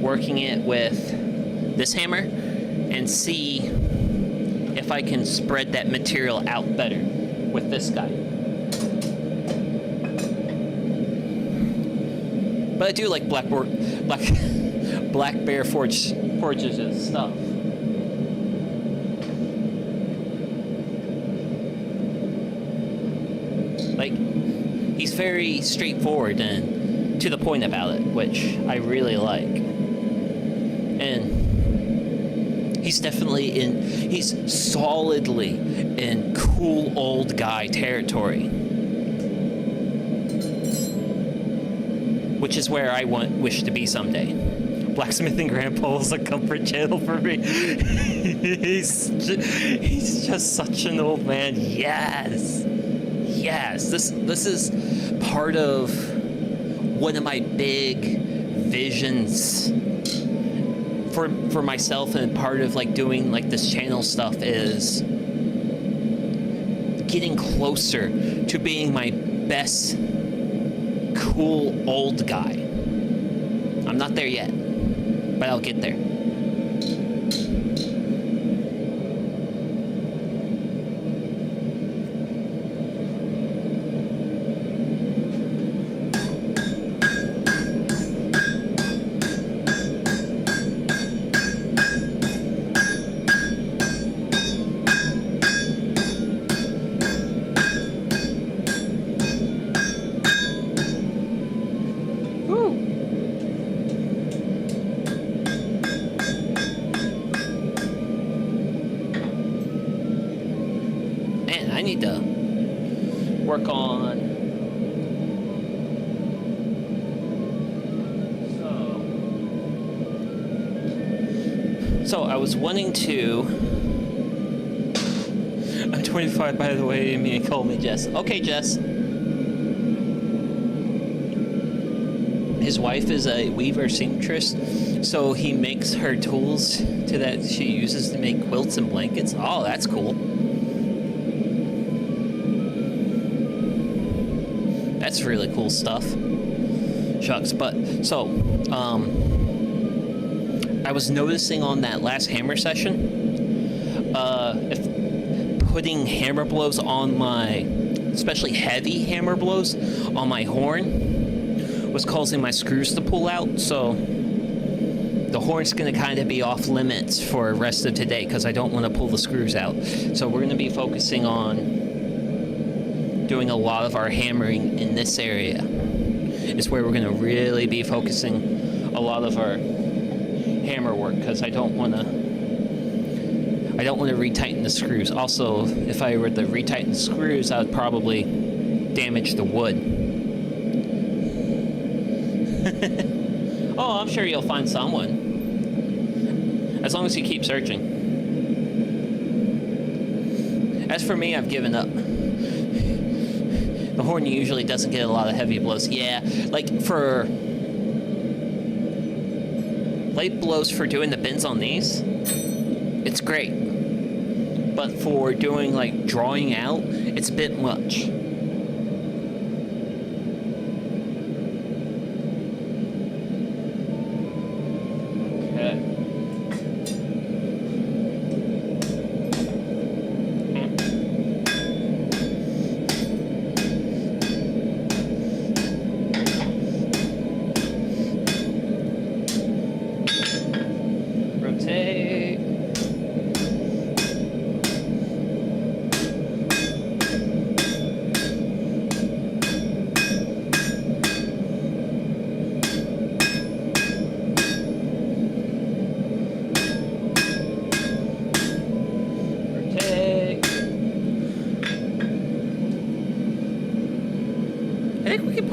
A: working it with this hammer, and see if I can spread that material out better with this guy. But I do like Black Bear Forge's stuff. Like, he's very straightforward and to the point about it, which I really like. And he's solidly in cool old guy territory. Which is where I wish to be someday. Blacksmithing Grandpa is a comfort channel for me. he's just such an old man. Yes. This is part of one of my big visions for myself, and part of like doing like this channel stuff is getting closer to being my best cool old guy. I'm not there yet, but I'll get there. I need to work on. So I was wanting to. I'm 25, by the way. You call me Jess. Okay, Jess. His wife is a weaver seamstress, so he makes her tools that she uses to make quilts and blankets. Oh, that's cool. That's really cool stuff. Shucks. But so I was noticing on that last hammer session, if putting hammer blows on my, especially heavy hammer blows on my horn, was causing my screws to pull out. So the horn's going to kind of be off limits for the rest of today because I don't want to pull the screws out. So we're going to be focusing on doing a lot of our hammering in this area. Is where we're going to really be focusing a lot of our hammer work, because I don't want to retighten the screws. Also, if I were to retighten the screws, I would probably damage the wood. Oh, I'm sure you'll find someone, as long as you keep searching. As for me, I've given up. The horn usually doesn't get a lot of heavy blows. Yeah, like for light blows for doing the bends on these, it's great. But for doing like drawing out, it's a bit much.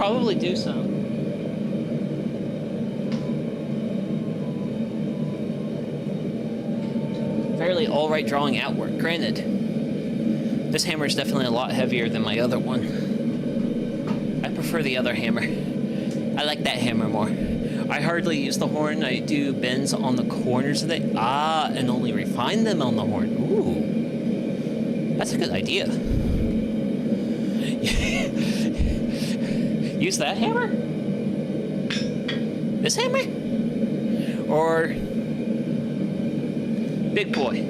A: probably do some. Fairly alright drawing outward. Granted, this hammer is definitely a lot heavier than my other one. I prefer the other hammer. I like that hammer more. I hardly use the horn. I do bends on the corners of it. And only refine them on the horn. Ooh. That's a good idea. Use that hammer? This hammer? Or big boy?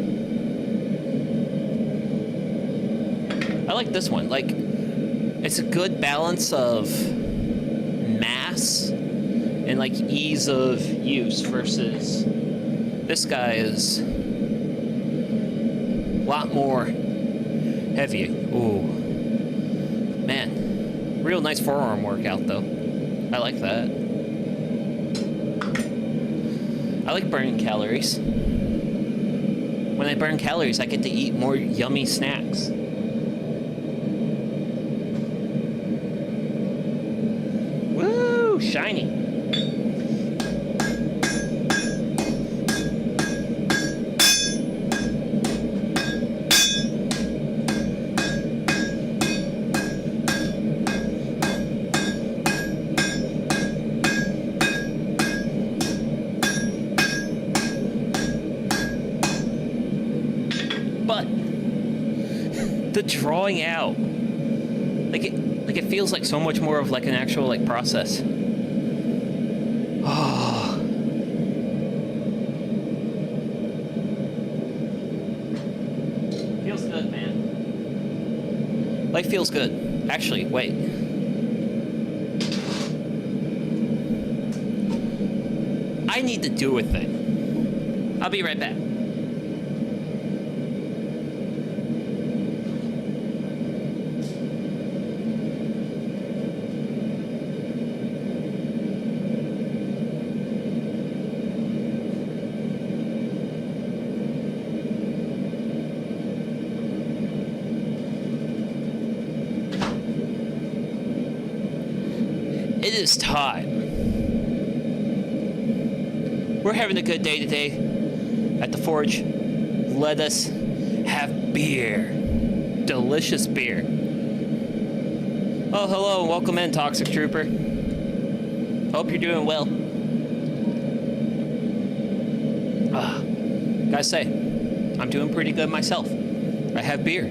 A: I like this one. Like, it's a good balance of mass and like ease of use versus this guy is a lot more heavy. Ooh, man, real nice forearm workout though. I like that. I like burning calories. When I burn calories, I get to eat more yummy snacks. Woo, shiny. The drawing out, like it feels like so much more of like an actual like process. Oh, feels good, man. Life feels good. Actually, wait. I need to do a thing. I'll be right back. It is time. We're having a good day today at the forge. Let us have beer. Delicious beer. Oh, hello. Welcome in, Toxic Trooper. Hope you're doing well. Gotta say, I'm doing pretty good myself. I have beer.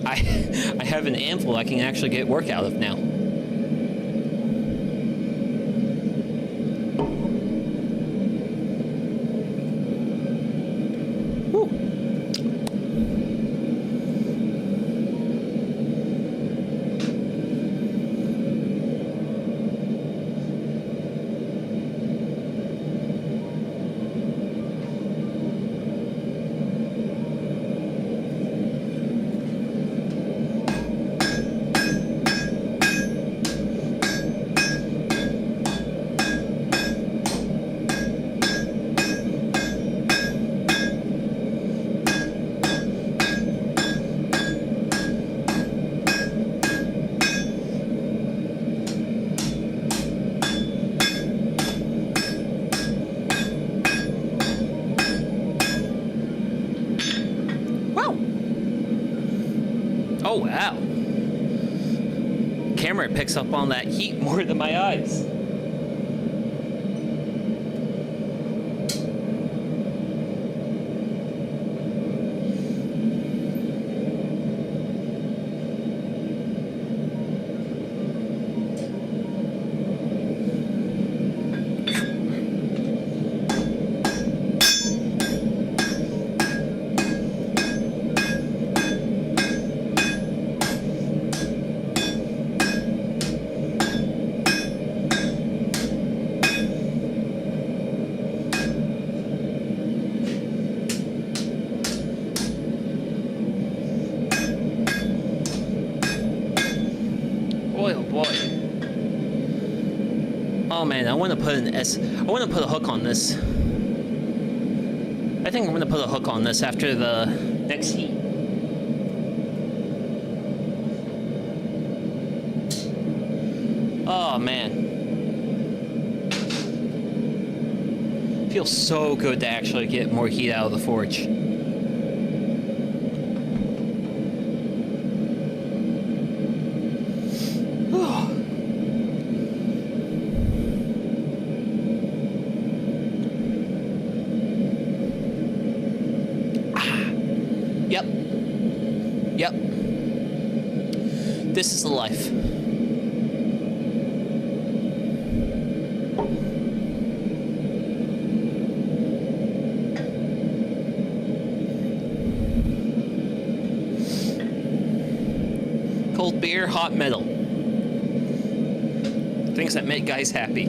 A: I have an anvil I can actually get work out of now. Woo. Oh, wow. Camera picks up on that heat more than my eyes. Oh man, I want to put I want to put a hook on this. I think I'm going to put a hook on this after the next heat. Oh, man. Feels so good to actually get more heat out of the forge. Yep. Yep. This is the life. Cold beer, hot metal. Things that make guys happy.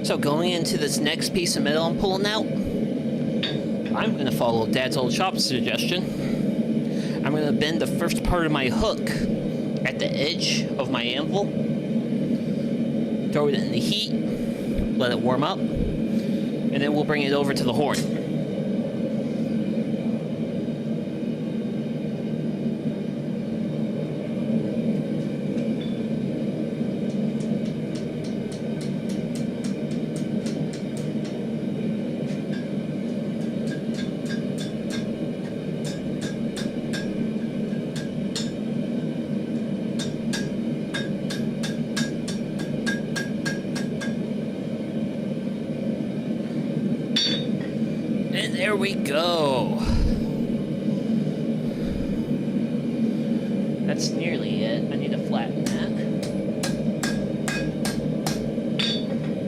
A: So going into this next piece of metal I'm pulling out, I'm going to follow Dad's old shop suggestion. I'm going to bend the first part of my hook at the edge of my anvil, throw it in the heat, let it warm up, and then we'll bring it over to the horn. There we go. That's nearly it. I need to flatten that.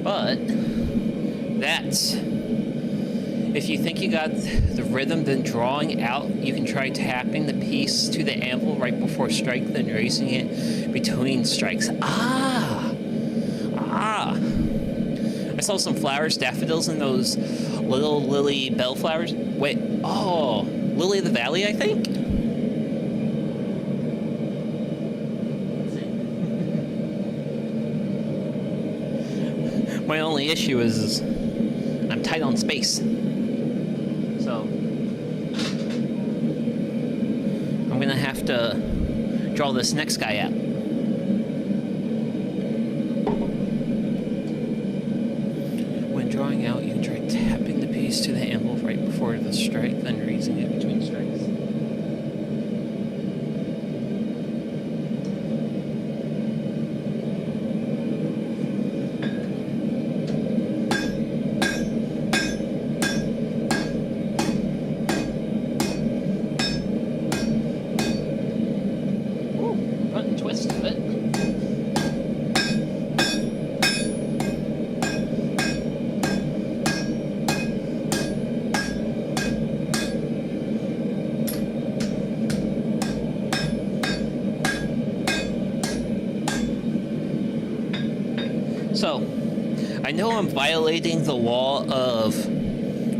A: But that's... If you think you got the rhythm, then drawing out, you can try tapping the piece to the anvil right before strike, then raising it between strikes. Ah! I saw some flowers, daffodils, and those little lily bellflowers. Wait, oh, Lily of the Valley, I think? My only issue is I'm tight on space. So I'm gonna have to draw this next guy out. When drawing out, you can try tapping the piece to the anvil right before the strike, then raising it between strikes. So, I know I'm violating the law of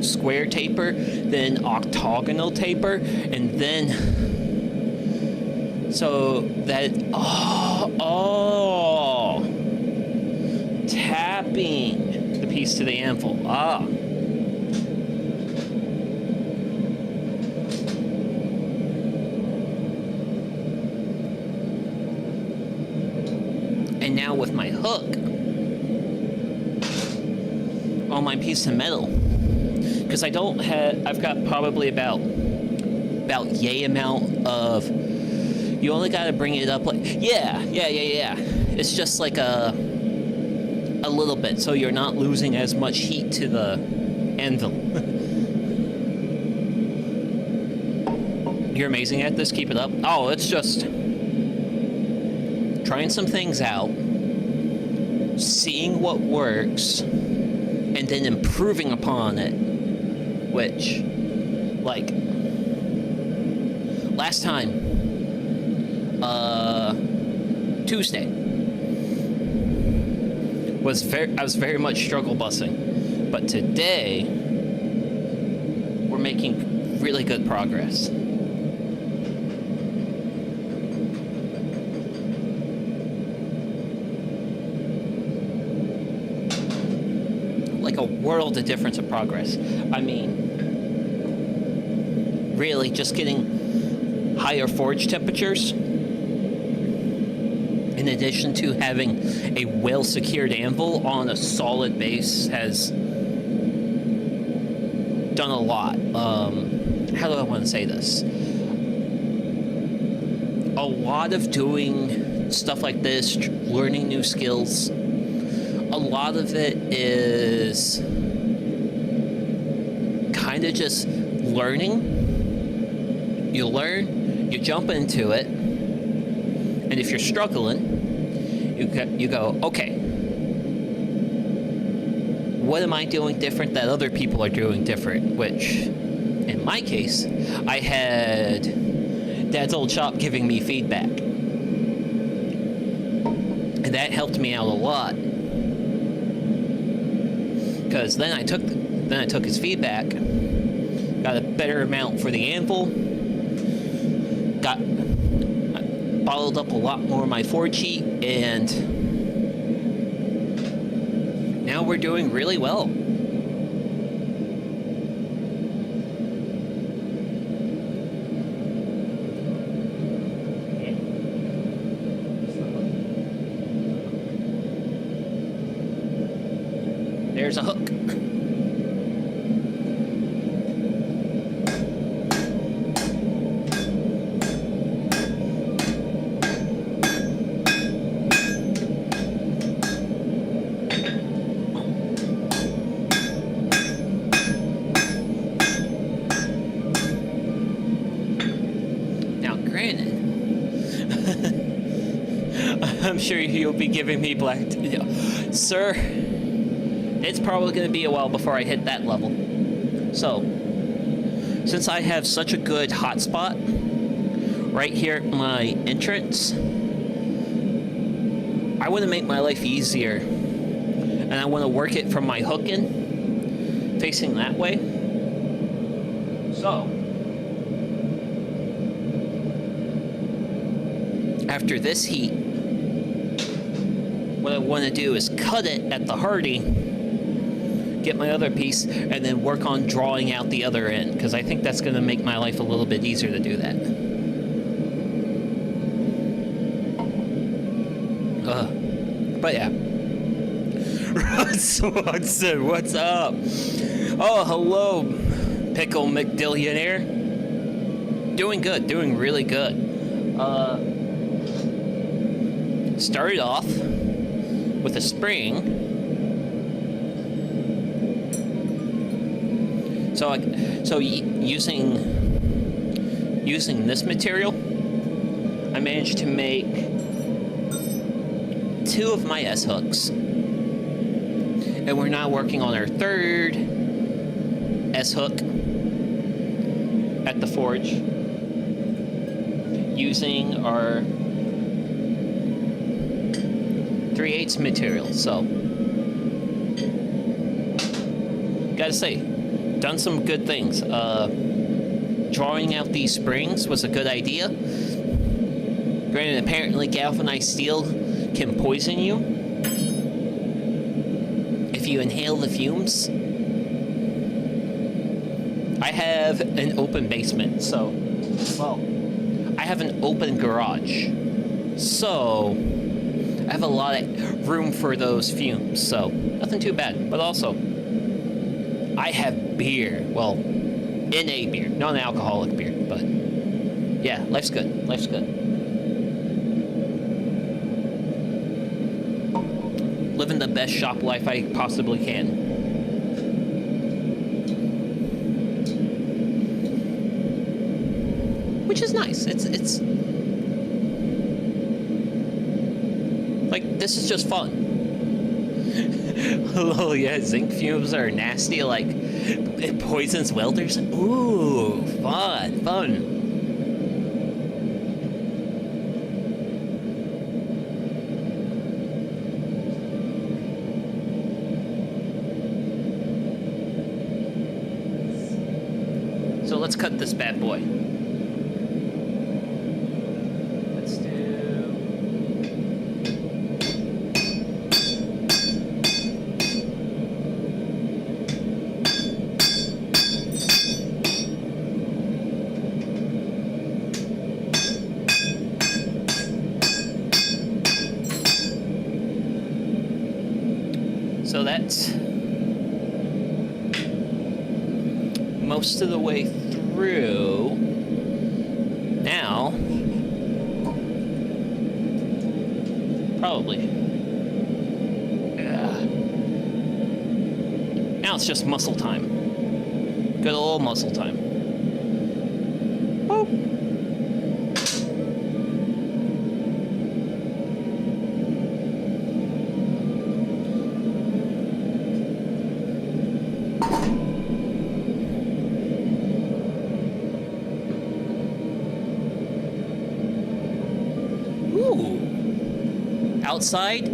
A: square taper, then octagonal taper, and then so that tapping the piece to the anvil. And now with my hook on my piece of metal, because I've got probably about yay amount of, you only got to bring it up like, yeah, it's just like a little bit, so you're not losing as much heat to the anvil. You're amazing at this. Keep it up. Oh, it's just trying some things out, seeing what works, and then improving upon it. Which, like, last time, Tuesday, I was very much struggle busing, but today we're making really good progress. Like a world of difference of progress. I mean, really just getting higher forge temperatures, in addition to having a well-secured anvil on a solid base, has done a lot. How do I want to say this? A lot of doing stuff like this, learning new skills, a lot of it is kind of just learning. You learn, you jump into it, and if you're struggling, you go, okay, what am I doing different that other people are doing different? Which, in my case, I had Dad's old shop giving me feedback, and that helped me out a lot. Because then I took his feedback, got a better amount for the anvil, bottled up a lot more of my forge heat, and now we're doing really well. There's a hook. I'm sure you'll be giving me black... Sir, it's probably going to be a while before I hit that level. So, since I have such a good hotspot right here at my entrance, I want to make my life easier. And I want to work it from my hook in, facing that way. So, after this heat, what I want to do is cut it at the hardy, get my other piece, and then work on drawing out the other end, because I think that's going to make my life a little bit easier to do that. But yeah. Russ Watson, what's up? Oh, hello, Pickle McDillionaire. Doing good, doing really good. Started off with a spring. So using this material, I managed to make 2 of my S hooks, and we're now working on our 3rd S hook at the forge, using our 3/8 material. So, gotta say, done some good things. Drawing out these springs was a good idea. Granted, apparently galvanized steel can poison you if you inhale the fumes. I have an open basement, so, well, I have an open garage, so I have a lot of room for those fumes, so nothing too bad. But also, I have beer. Well, NA beer, not an alcoholic beer, but yeah, life's good. Life's good. Living the best shop life I possibly can. which is nice. It's like, this is just fun. Oh yeah, zinc fumes are nasty, like it poisons welders. Ooh, fun. So let's cut this bad boy. Let's do... So that's most of the way through. Now, probably. Now it's just muscle time. Good old muscle time. Oh. Outside,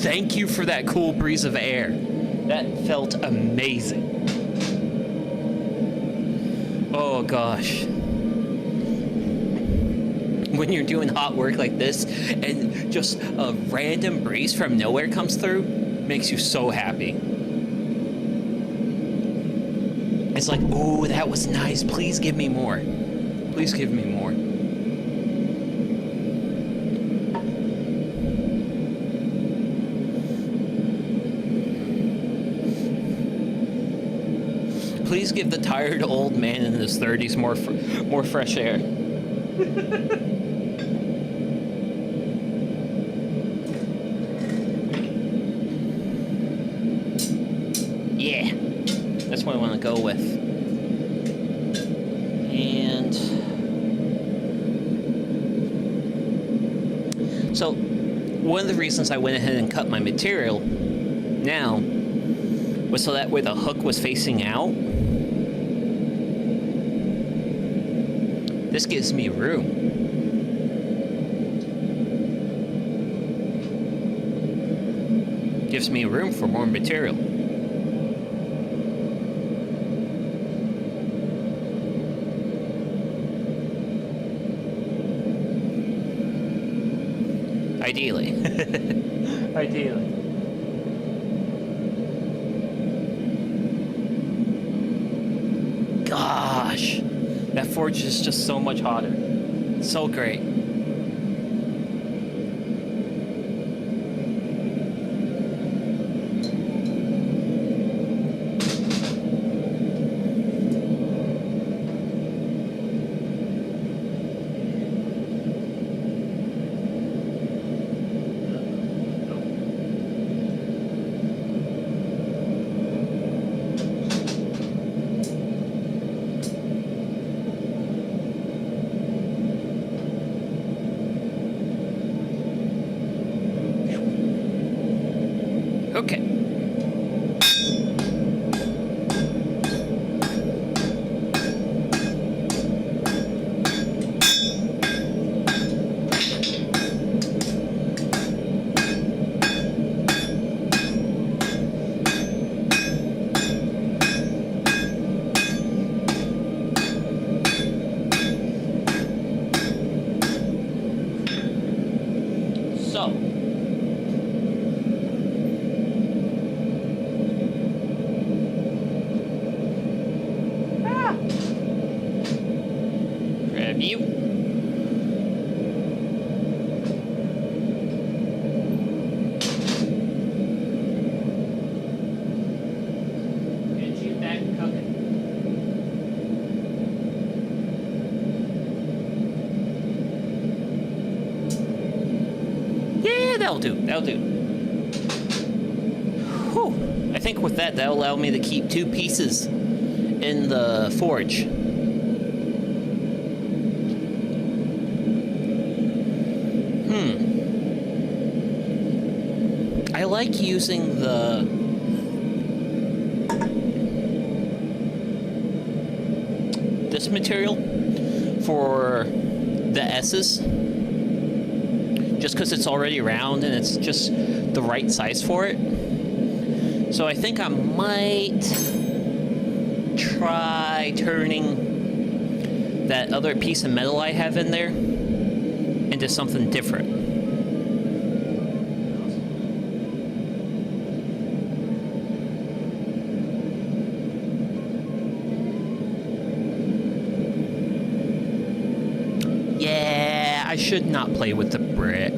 A: thank you for that cool breeze of air. That felt amazing. Oh gosh. When you're doing hot work like this and just a random breeze from nowhere comes through, makes you so happy. It's like, oh, that was nice. Please give me more. Please give me more. Please give the tired old man in his 30s more fresh air. Yeah, that's what I want to go with. And so, one of the reasons I went ahead and cut my material now was so that way the hook was facing out. This gives me room. Gives me room for more material. Ideally. Ideally. Gosh. That forge is just so much hotter. So great. Okay. So, grab you. Get you back cooking. Yeah, that'll do. That'll do. Whew. I think with that, that'll allow me to keep 2 pieces in the forge. I like using this material for the S's, just because it's already round and it's just the right size for it. So I think I might try turning that other piece of metal I have in there into something different. Yeah, I should not play with the brick.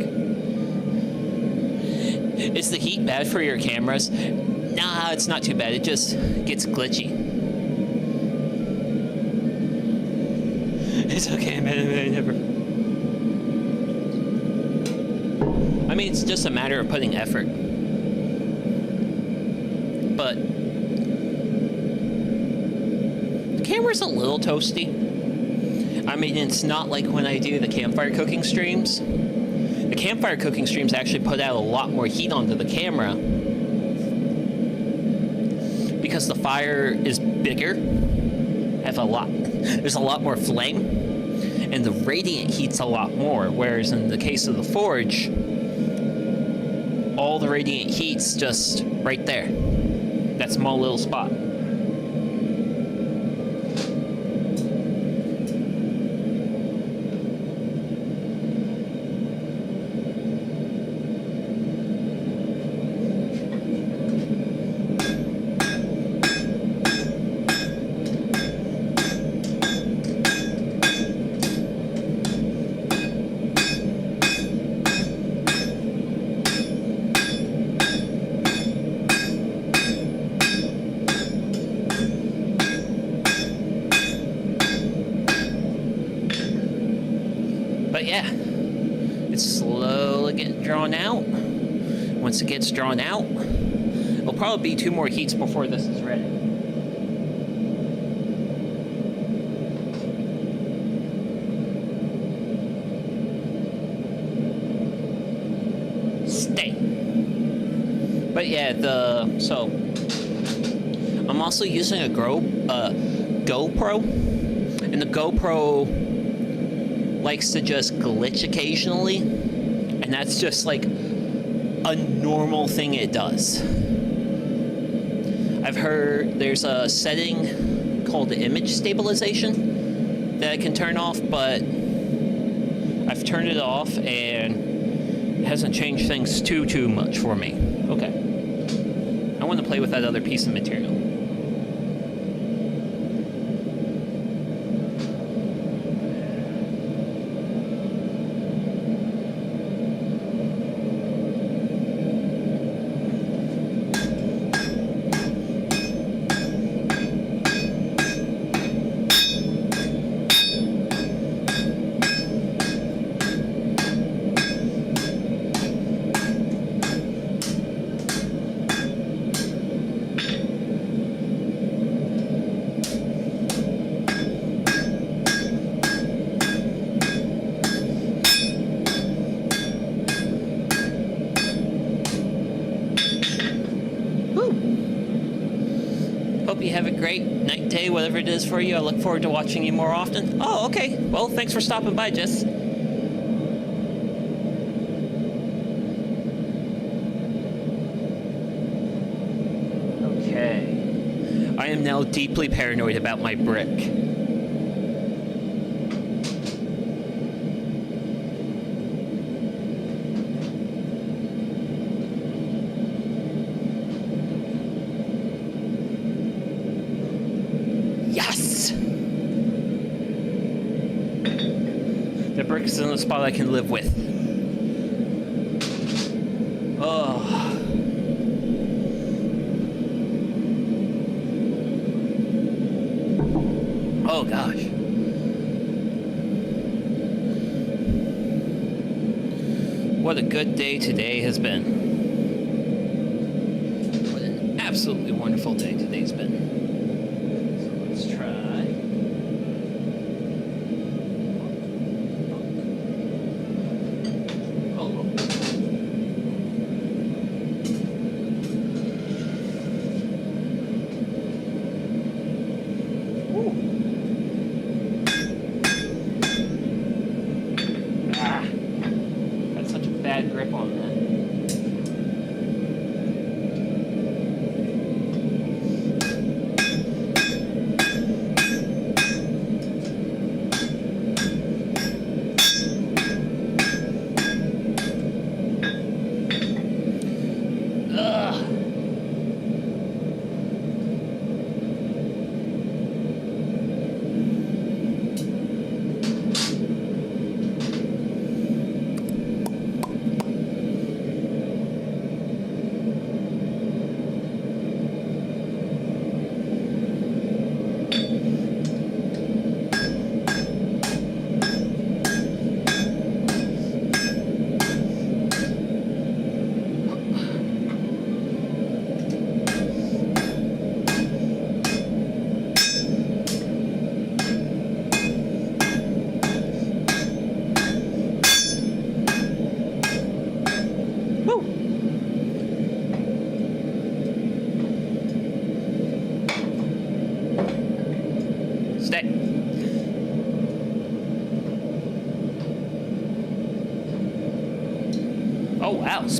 A: Is the heat bad for your cameras? Nah, it's not too bad. It just gets glitchy. It's okay, man. I never... I mean, it's just a matter of putting effort. But the camera's a little toasty. I mean, it's not like when I do the campfire cooking streams. The campfire cooking streams actually put out a lot more heat onto the camera because the fire is bigger, there's a lot more flame, and the radiant heat's a lot more, whereas in the case of the forge, all the radiant heat's just right there, that small little spot. But yeah, it's slowly getting drawn out. Once it gets drawn out, it'll probably be 2 more heats before this is ready. Stay. But yeah, so I'm also using a GoPro, and the GoPro likes to just glitch occasionally, and that's just like a normal thing it does. I've heard there's a setting called image stabilization that I can turn off, but I've turned it off and it hasn't changed things too much for me. Okay, I want to play with that other piece of material. Hope you have a great night, day, whatever it is for you. I look forward to watching you more often. Oh, okay. Well, thanks for stopping by, Jess. Okay. I am now deeply paranoid about my brick. The brick is in a spot I can live with. Oh. Oh gosh. What a good day today has been. What an absolutely wonderful day today's been. So let's try.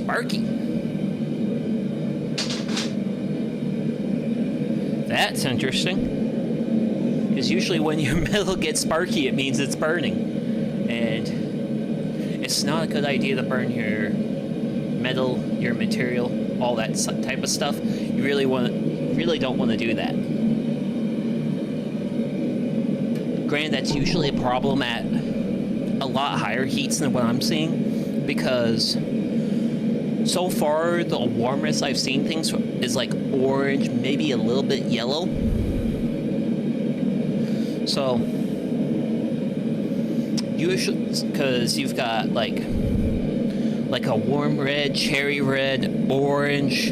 A: sparky. That's interesting. Because usually when your metal gets sparky, it means it's burning. And it's not a good idea to burn your metal, your material, all that type of stuff. You really don't want to do that. Granted, that's usually a problem at a lot higher heats than what I'm seeing, because so far the warmest I've seen things is like orange, maybe a little bit yellow. So usually, because you've got like a warm red, cherry red, orange,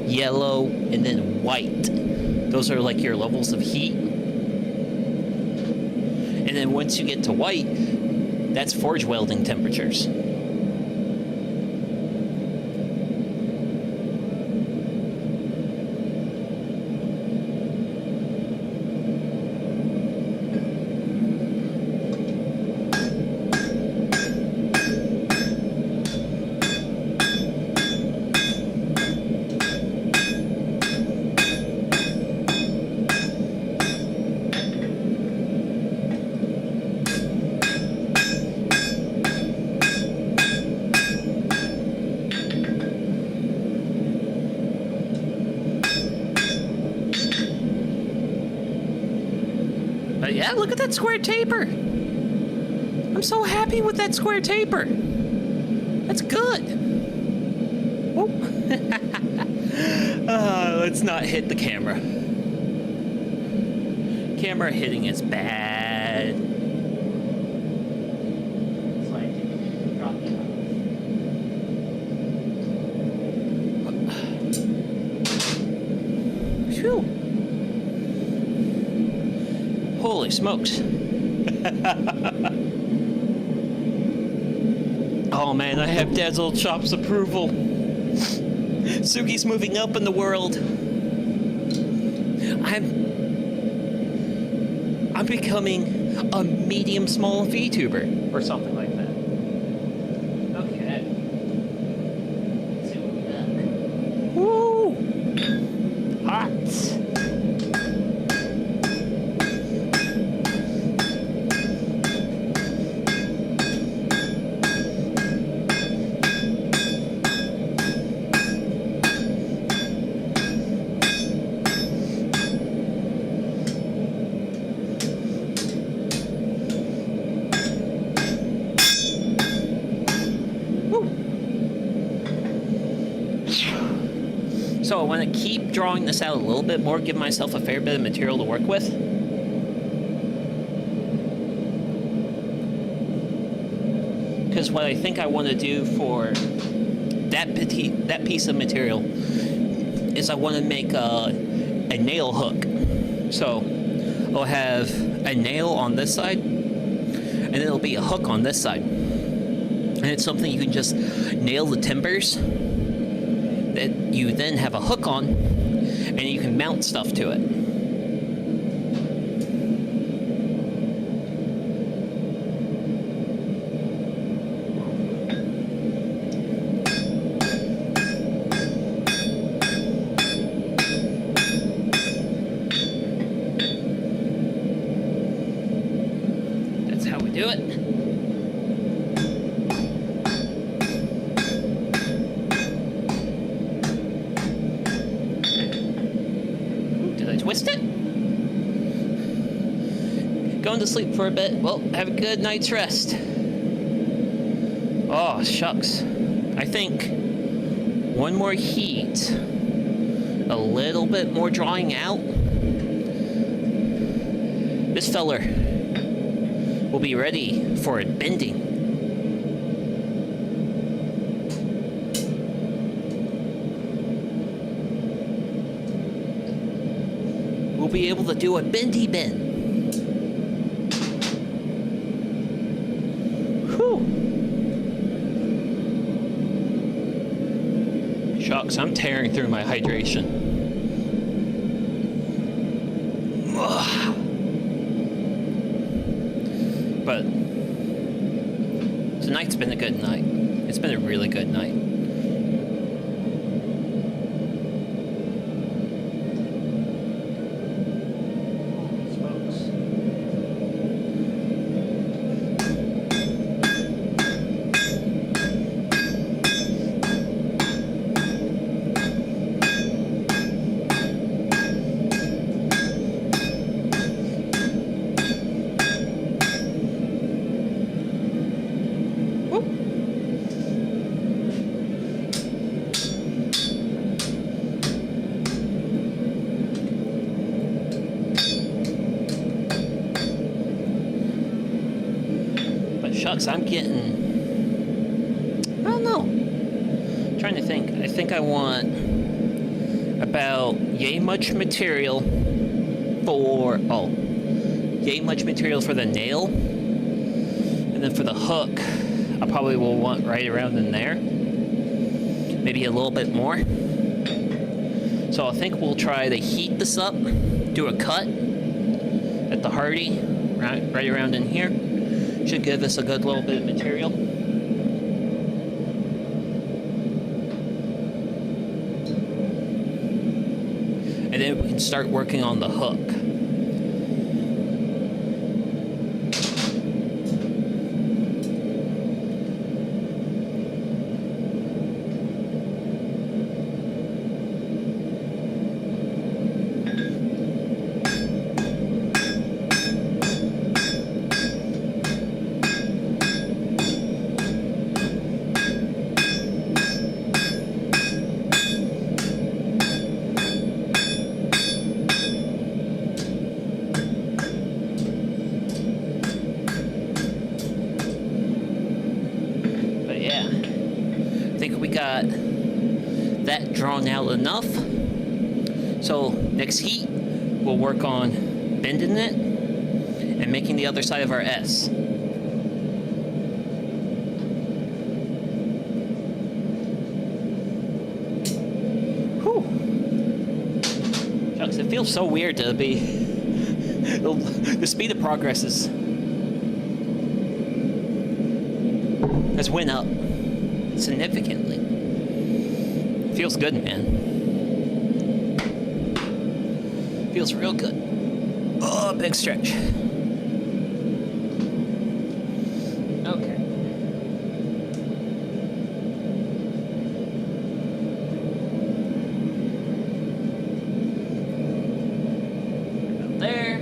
A: yellow, and then white. Those are like your levels of heat. And then once you get to white, that's forge welding temperatures. But yeah, look at that square taper. I'm so happy with that square taper. That's good. Oh. Let's not hit the camera. Camera hitting is bad. So I can drop it. Phew. Holy smokes. Oh man, I have Dazzle Chop's approval. Suki's moving up in the world. I'm becoming a medium small VTuber or something like that. Okay. Let's see what we got. Woo! Hot. So I want to keep drawing this out a little bit more, give myself a fair bit of material to work with. Because what I think I want to do for that piece of material is I want to make a nail hook. So I'll have a nail on this side, and then it'll be a hook on this side. And it's something you can just nail the timbers that you then have a hook on, and you can mount stuff to it. That's how we do it. Twist it. Going to sleep for a bit. Well, have a good night's rest. Oh, shucks. I think one more heat, a little bit more drawing out, this feller will be ready for it bending. We'll be able to do a bendy bend. Whew. Shucks, I'm tearing through my hydration. Ugh. But tonight's been a good night. It's been a really good night. Because I'm getting... I don't know. I'm trying to think. I think I want about yay much material for... Oh. Yay much material for the nail. And then for the hook, I probably will want right around in there. Maybe a little bit more. So I think we'll try to heat this up, do a cut at the Hardy, right around in here. Should give us a good little bit of material. And then we can start working on the hook. That drawn out enough. So next heat, we'll work on bending it and making the other side of our S. Whew. Shucks, it feels so weird to be... the speed of progress has went up significantly. Feels good, man. Feels real good. Oh, big stretch. Okay. About there.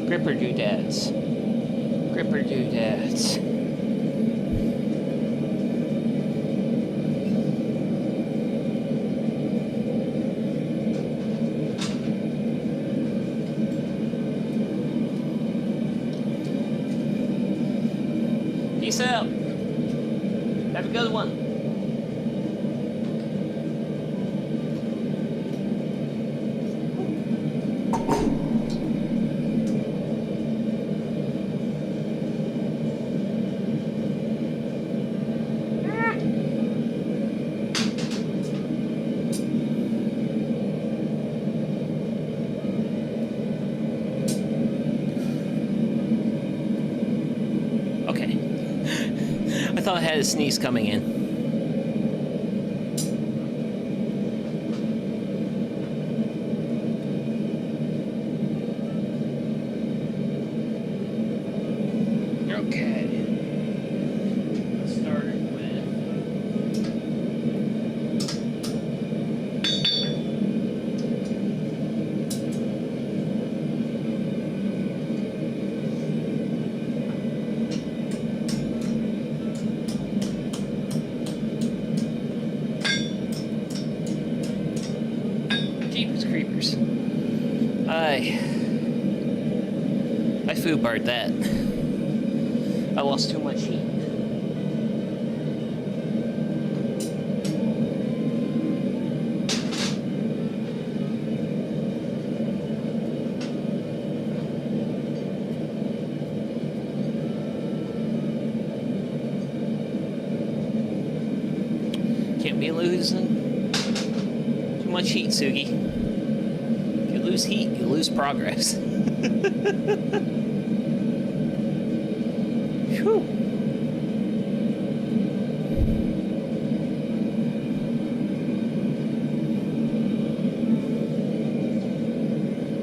A: Gripper doodads. Gripper doodads. Peace out. Have a good one. I thought I had a sneeze coming in. Okay. Let's start with... Creepers. I foobarred that. I lost too much heat. Can't be losing too much heat, Sugi. Lose heat, you lose progress. Whew.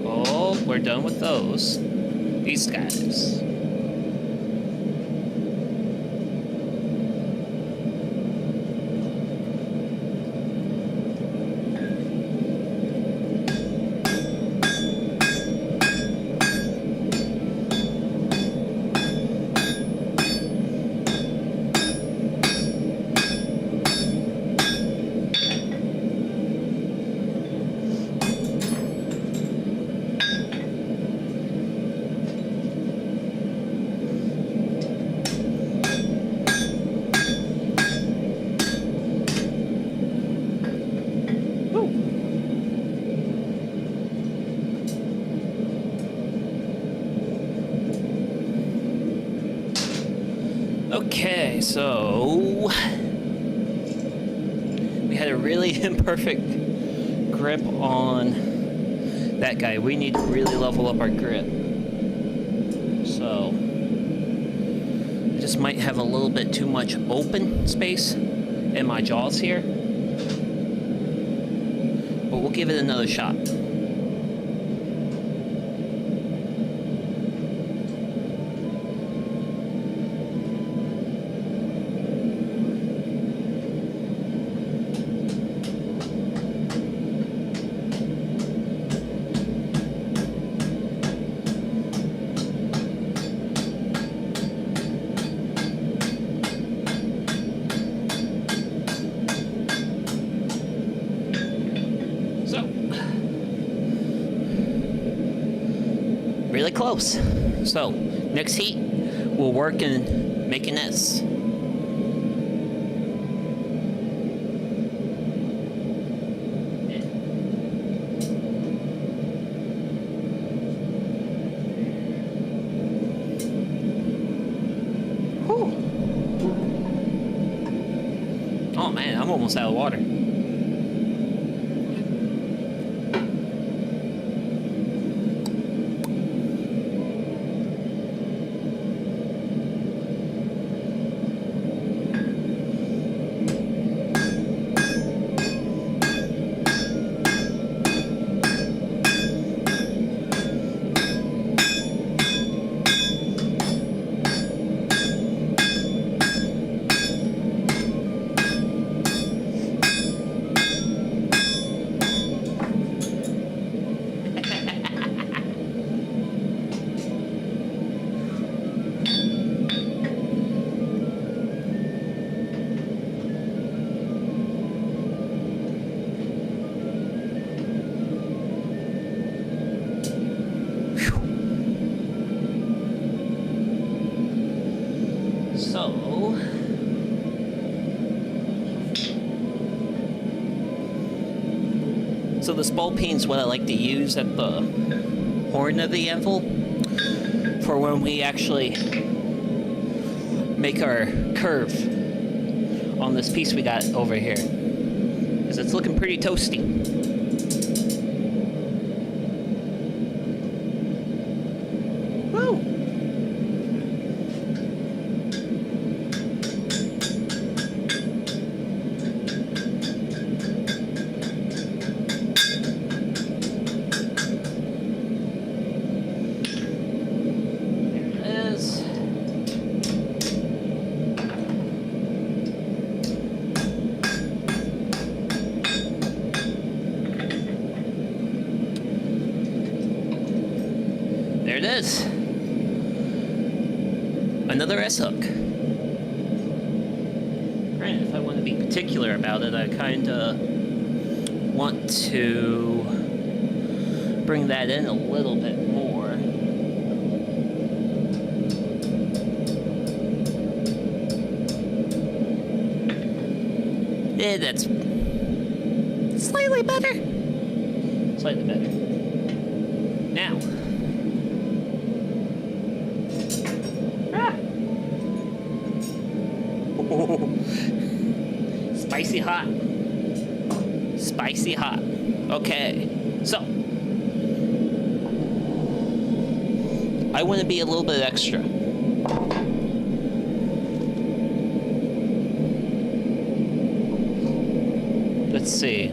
A: Oh, we're done with those. These guys. Okay, so we had a really imperfect grip on that guy. We need to really level up our grip. So I just might have a little bit too much open space in my jaws here. But we'll give it another shot. Really close. So, next heat, we'll work in making this. Whew. Oh man, I'm almost out of water. So this ball peen's what I like to use at the horn of the anvil for when we actually make our curve on this piece we got over here, because it's looking pretty toasty. There it is. Another S-hook. Granted, if I want to be particular about it, I kind of want to bring that in a little bit more. Yeah, that's slightly better. Slightly better. Now. Spicy hot. Spicy hot. Okay, so I want to be a little bit extra. Let's see.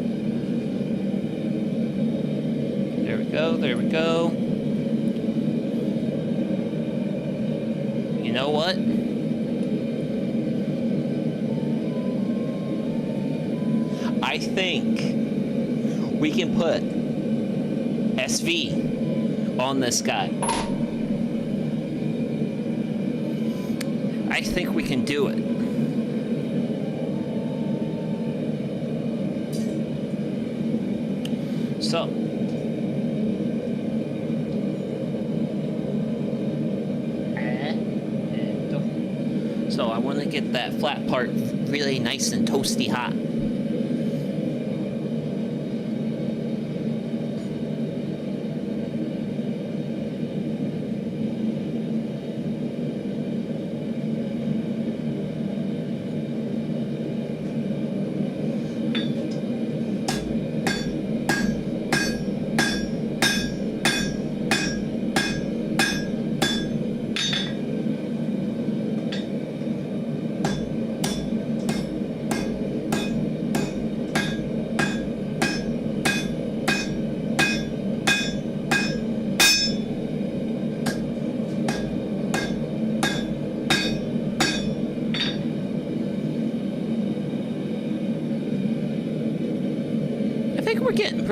A: There we go, there we go. You know what? I think we can put SV on this guy. I think we can do it. So, I want to get that flat part really nice and toasty hot.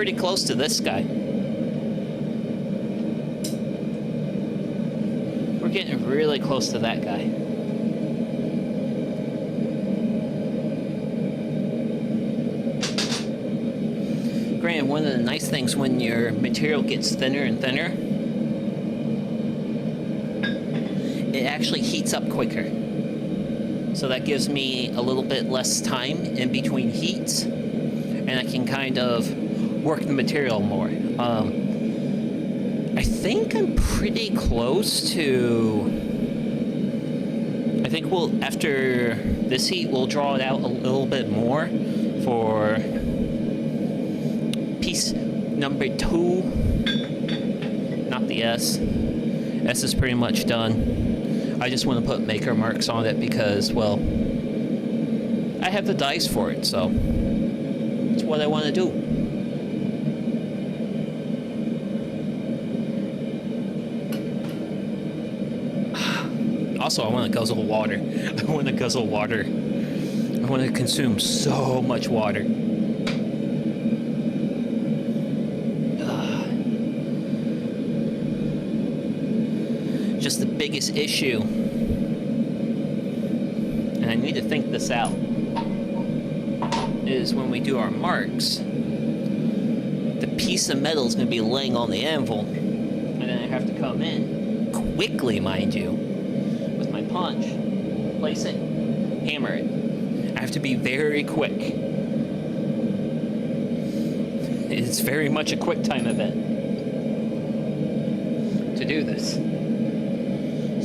A: pretty close to this guy. We're getting really close to that guy. Granted, one of the nice things when your material gets thinner and thinner, it actually heats up quicker. So that gives me a little bit less time in between heats, and I can kind of work the material more. I think I'm pretty close to... I think after this heat, we'll draw it out a little bit more for piece number 2. Not the S. S is pretty much done. I just want to put maker marks on it because, well, I have the dice for it, so it's what I want to do. Also, I want to guzzle water. I want to guzzle water. I want to consume so much water. Just the biggest issue, and I need to think this out, is when we do our marks, the piece of metal is going to be laying on the anvil, and then I have to come in quickly, mind you, with my punch, place it, hammer it. I have to be very quick. It's very much a quick time event to do this.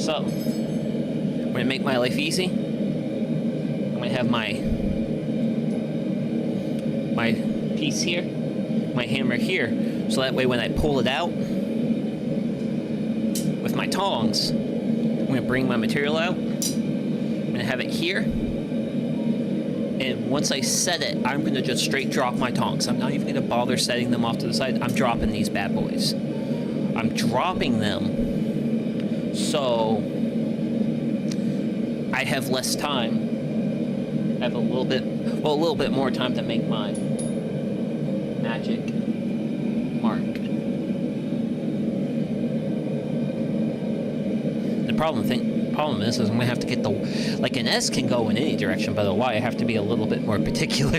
A: So, I'm going to make my life easy. I'm going to have my piece here, my hammer here, so that way when I pull it out with my tongs, I'm going to bring my material out. I'm going to have it here. And once I set it, I'm going to just straight drop my tongs. I'm not even going to bother setting them off to the side. I'm dropping these bad boys. I'm dropping them so I have less time. I have a little bit more time to make my magic mark. The problem is I'm gonna have to get the, like, an S can go in any direction, but a Y I have to be a little bit more particular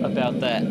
A: about that.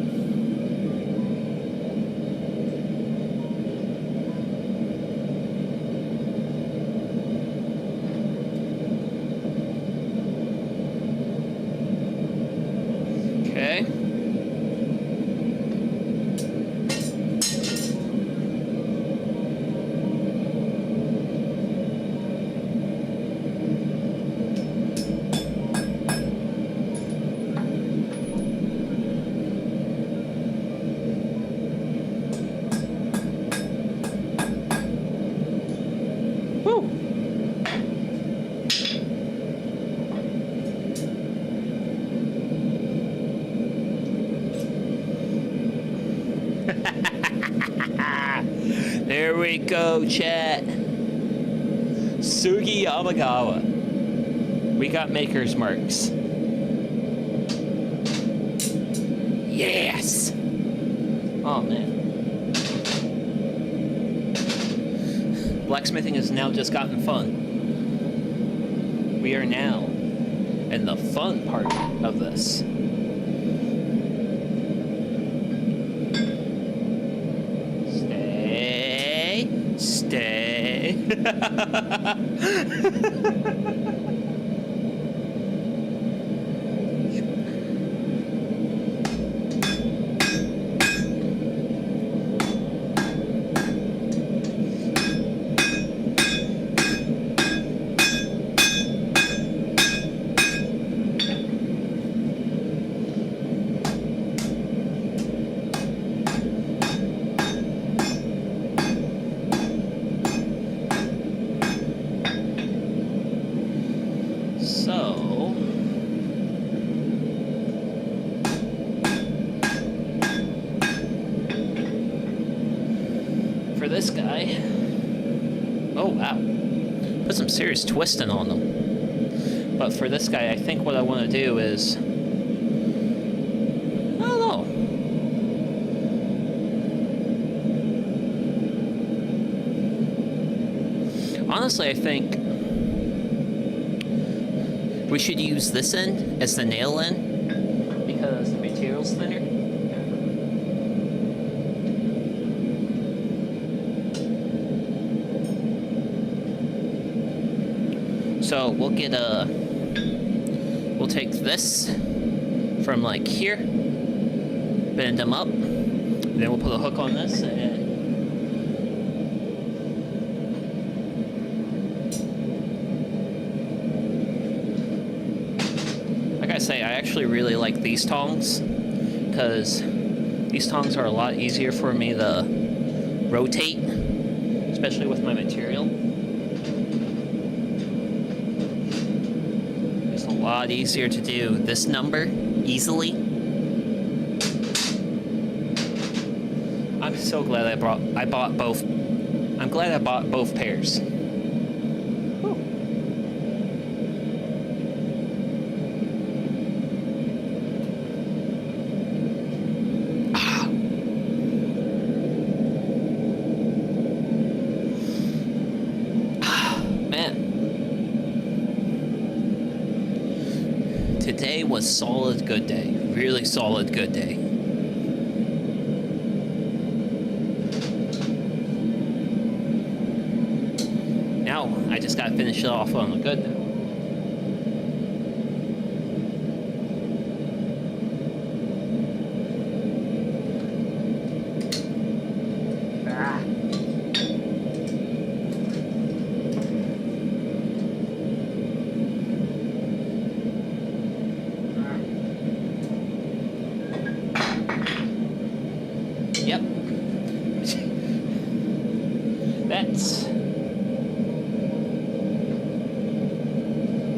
A: There we go, chat. Sugi Yamagawa. We got maker's marks. Yes! Oh, man. Blacksmithing has now just gotten fun. We are now in the fun part of this. Stay. This guy, oh wow, put some serious twisting on them. But for this guy, I think what I want to do is, Honestly, I think we should use this end as the nail end because the material's thinner. So we'll get we'll take this from like here, bend them up, and then we'll put a hook on this and like I say, I actually really like these tongs because these tongs are a lot easier for me to rotate, especially with my material. It's a lot easier to do this number easily. I'm so glad I bought both. I'm glad I bought both pairs. Whew. Man. Today was solid good day. Really solid good day. Now, I just gotta finish it off on a good note. Yep. That's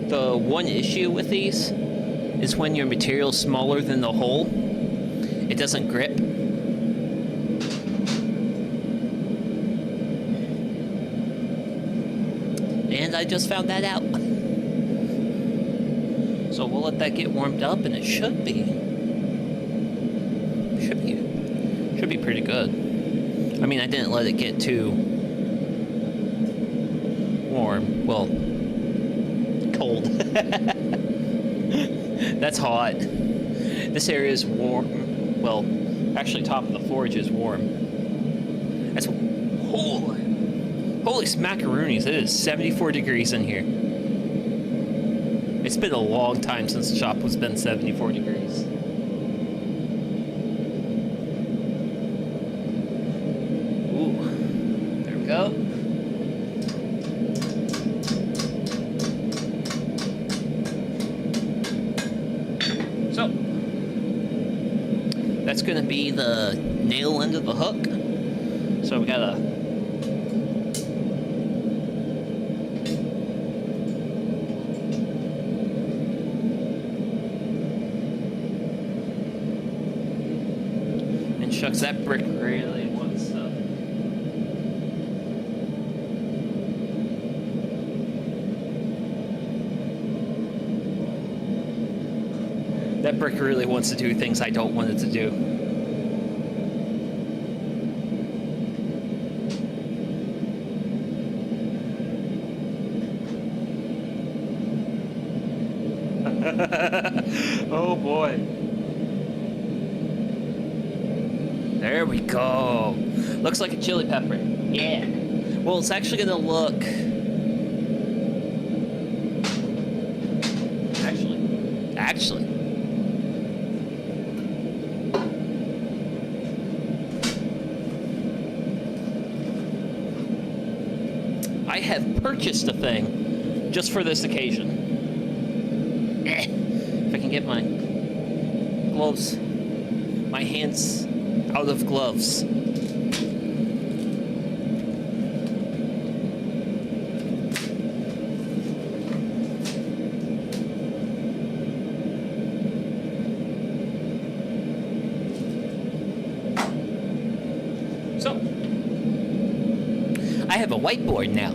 A: the one issue with these is when your material's smaller than the hole, it doesn't grip. And I just found that out. So we'll let that get warmed up and it should be pretty good. I mean, I didn't let it get too warm. Well, cold. That's hot. This area is warm. Well, actually, top of the forge is warm. That's holy smackaroonies! It is 74 degrees in here. It's been a long time since the shop has been 74 degrees. Ooh, there we go. So, that's going to be the nail end of the hook. So we gotta and shucks, that brick really wants stuff. That brick really wants to do things I don't want it to do. Oh boy. There we go. Looks like a chili pepper. Yeah. Well, it's actually gonna look... Actually. I have purchased a thing just for this occasion. If I can get my gloves, my hands out of gloves. So, I have a whiteboard now.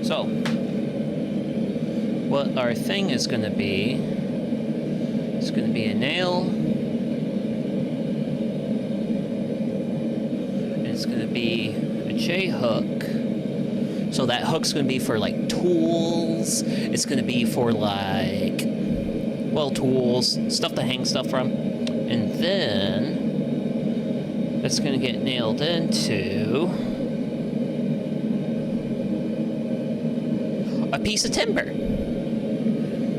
A: So, what our thing is going to be, it's going to be a nail, It's gonna be a J hook. So that hook's gonna be for like tools. It's gonna be for like, well, tools, stuff to hang stuff from. And then that's gonna get nailed into a piece of timber.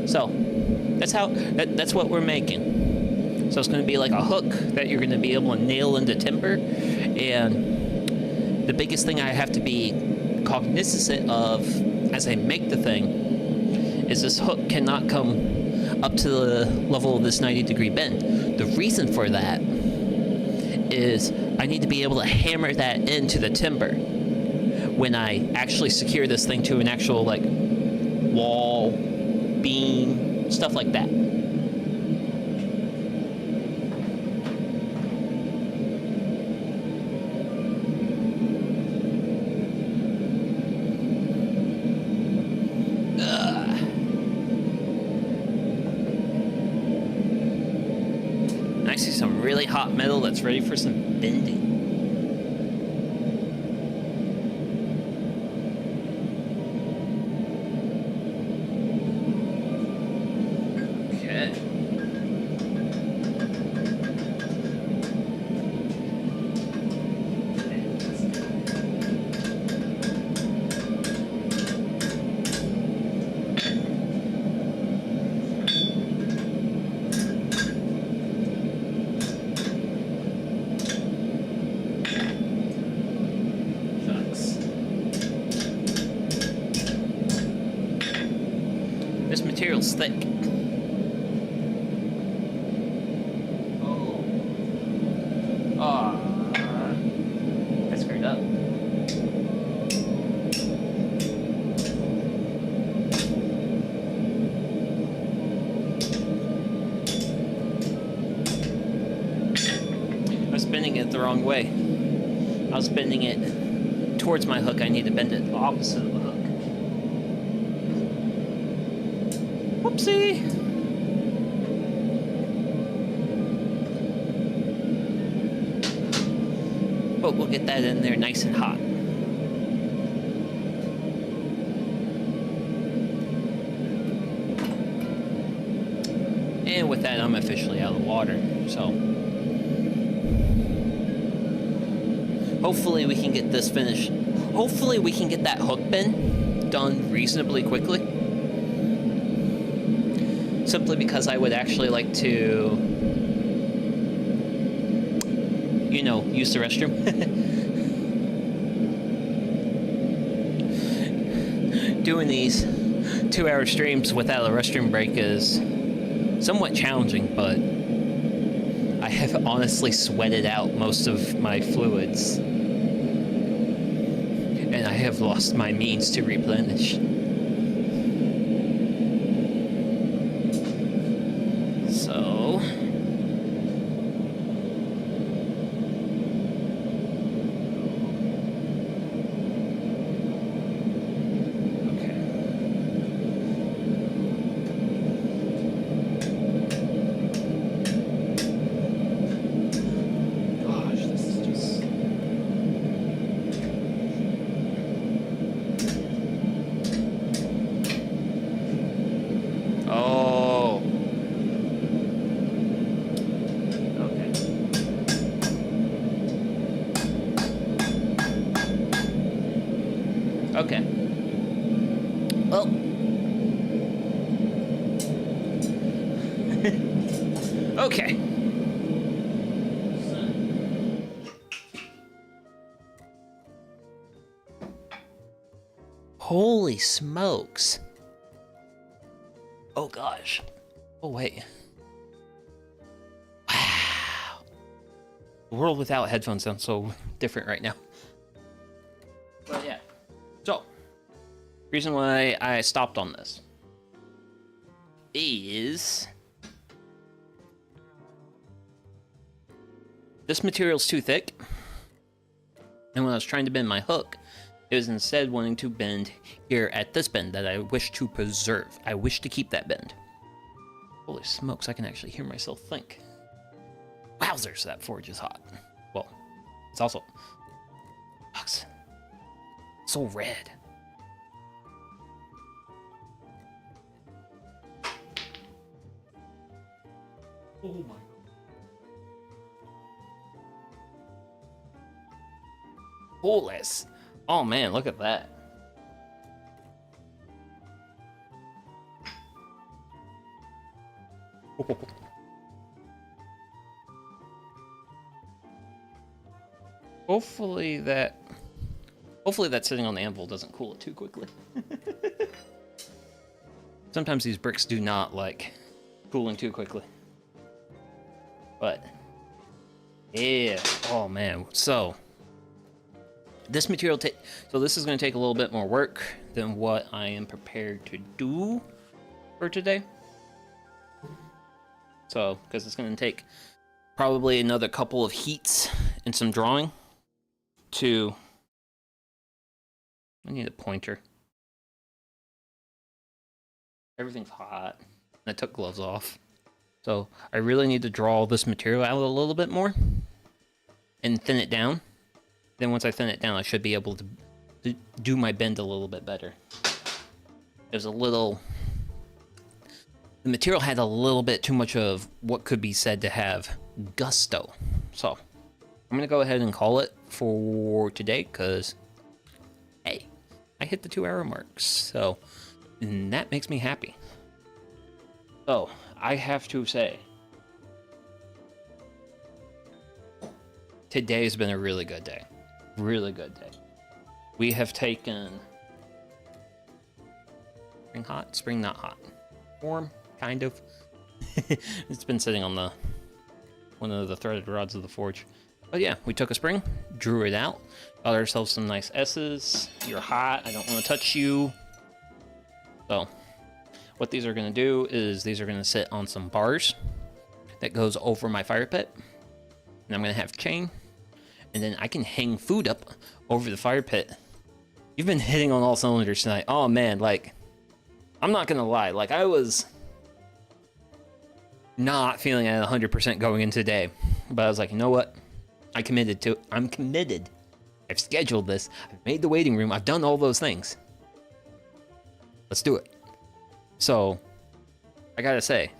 A: So that's what we're making. So it's going to be like a hook that you're going to be able to nail into timber. And the biggest thing I have to be cognizant of as I make the thing is this hook cannot come up to the level of this 90-degree bend. The reason for that is I need to be able to hammer that into the timber when I actually secure this thing to an actual like wall, beam, stuff like that. And I see some really hot metal that's ready for some bending. This material's thick. Oh. I screwed up. I was bending it the wrong way. I was bending it towards my hook. I need to bend it opposite of the hook. Whoopsie! But we'll get that in there nice and hot. And with that, I'm officially out of the water, so hopefully we can get this finished. Hopefully we can get that hook bend done reasonably quickly. Simply because I would actually like to, you know, use the restroom. Doing these 2-hour streams without a restroom break is somewhat challenging, but I have honestly sweated out most of my fluids. And I have lost my means to replenish. Okay. Well. Okay. Holy smokes. Oh gosh. Oh wait. Wow. The world without headphones sounds so different right now. But yeah. So, reason why I stopped on this is this material's too thick, and when I was trying to bend my hook, it was instead wanting to bend here at this bend that I wish to preserve. I wish to keep that bend. Holy smokes, I can actually hear myself think. Wowzers, that forge is hot. Well, it's also So red. Oh my god. Holes. Oh man, look at that. Hopefully that sitting on the anvil doesn't cool it too quickly. Sometimes these bricks do not like cooling too quickly. But yeah, oh man. So this material this is going to take a little bit more work than what I am prepared to do for today. So, because it's going to take probably another couple of heats and some drawing I need a pointer. Everything's hot. I took gloves off. So I really need to draw this material out a little bit more and thin it down. Then once I thin it down, I should be able to do my bend a little bit better. The material had a little bit too much of what could be said to have gusto. So I'm gonna go ahead and call it for today, because hey, I hit the 2-hour mark, so and that makes me happy. So I have to say, today's been a really good day. Really good day. We have taken spring not hot, warm, kind of. It's been sitting on one of the threaded rods of the forge. But yeah, we took a spring, drew it out, got ourselves some nice S's. You're hot, I don't want to touch you. So what these are going to do is these are going to sit on some bars that goes over my fire pit. And I'm going to have chain, and then I can hang food up over the fire pit. You've been hitting on all cylinders tonight. Oh man, like, I'm not going to lie, like, I was not feeling at 100% going into today, but I was like, you know what? I'm committed. I've scheduled this. I've made the waiting room. I've done all those things. Let's do it. So, I gotta say,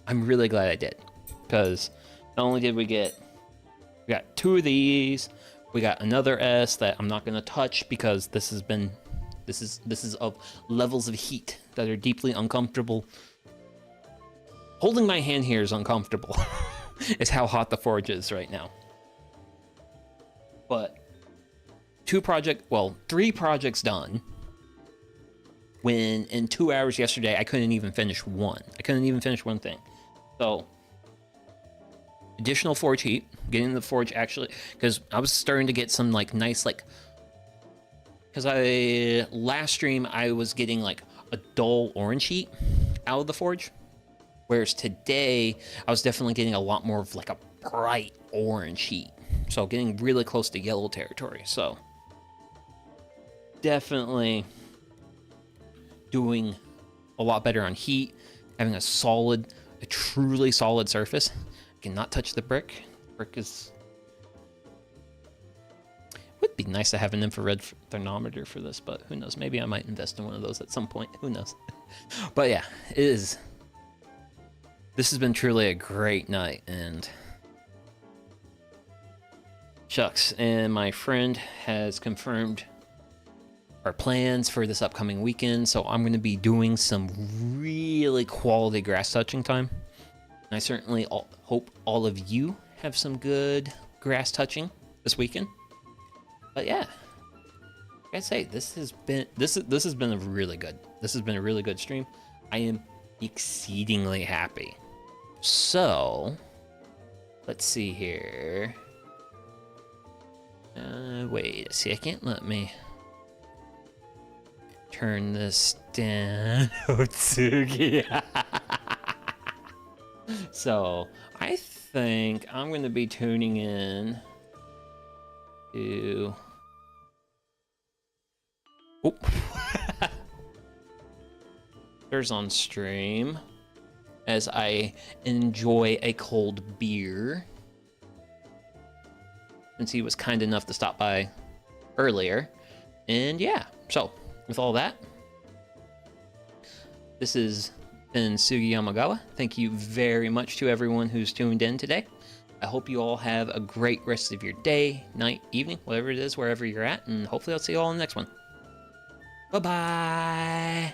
A: I'm really glad I did, because not only did we got 2 of these, we got another S that I'm not gonna touch because this is of levels of heat that are deeply uncomfortable. Holding my hand here is uncomfortable. It's how hot the forge is right now. But 3 projects done, when in 2 hours yesterday I couldn't even finish one. Thing. So additional forge heat, getting the forge actually, because I was starting to get some like nice because last stream I was getting like a dull orange heat out of the forge, whereas today I was definitely getting a lot more of like a bright orange heat. So getting really close to yellow territory. So definitely doing a lot better on heat, having a truly solid surface. I cannot touch the brick. Would be nice to have an infrared thermometer for this, but who knows? Maybe I might invest in one of those at some point. Who knows? But yeah, this has been truly a great night, and shucks, and my friend has confirmed our plans for this upcoming weekend, so I'm going to be doing some really quality grass touching time. And I certainly hope all of you have some good grass touching this weekend. But yeah, like I say, this has been a really good stream. I am exceedingly happy. So let's see here. Wait a second, let me turn this down. Otsuki. So I think I'm going to be tuning in to there's on stream as I enjoy a cold beer, since he was kind enough to stop by earlier. And yeah, so with all that, this has been Sugi Yamagawa. Thank you very much to everyone who's tuned in today. I hope you all have a great rest of your day, night, evening, whatever it is, wherever you're at, and hopefully I'll see you all in the next one. Bye-bye!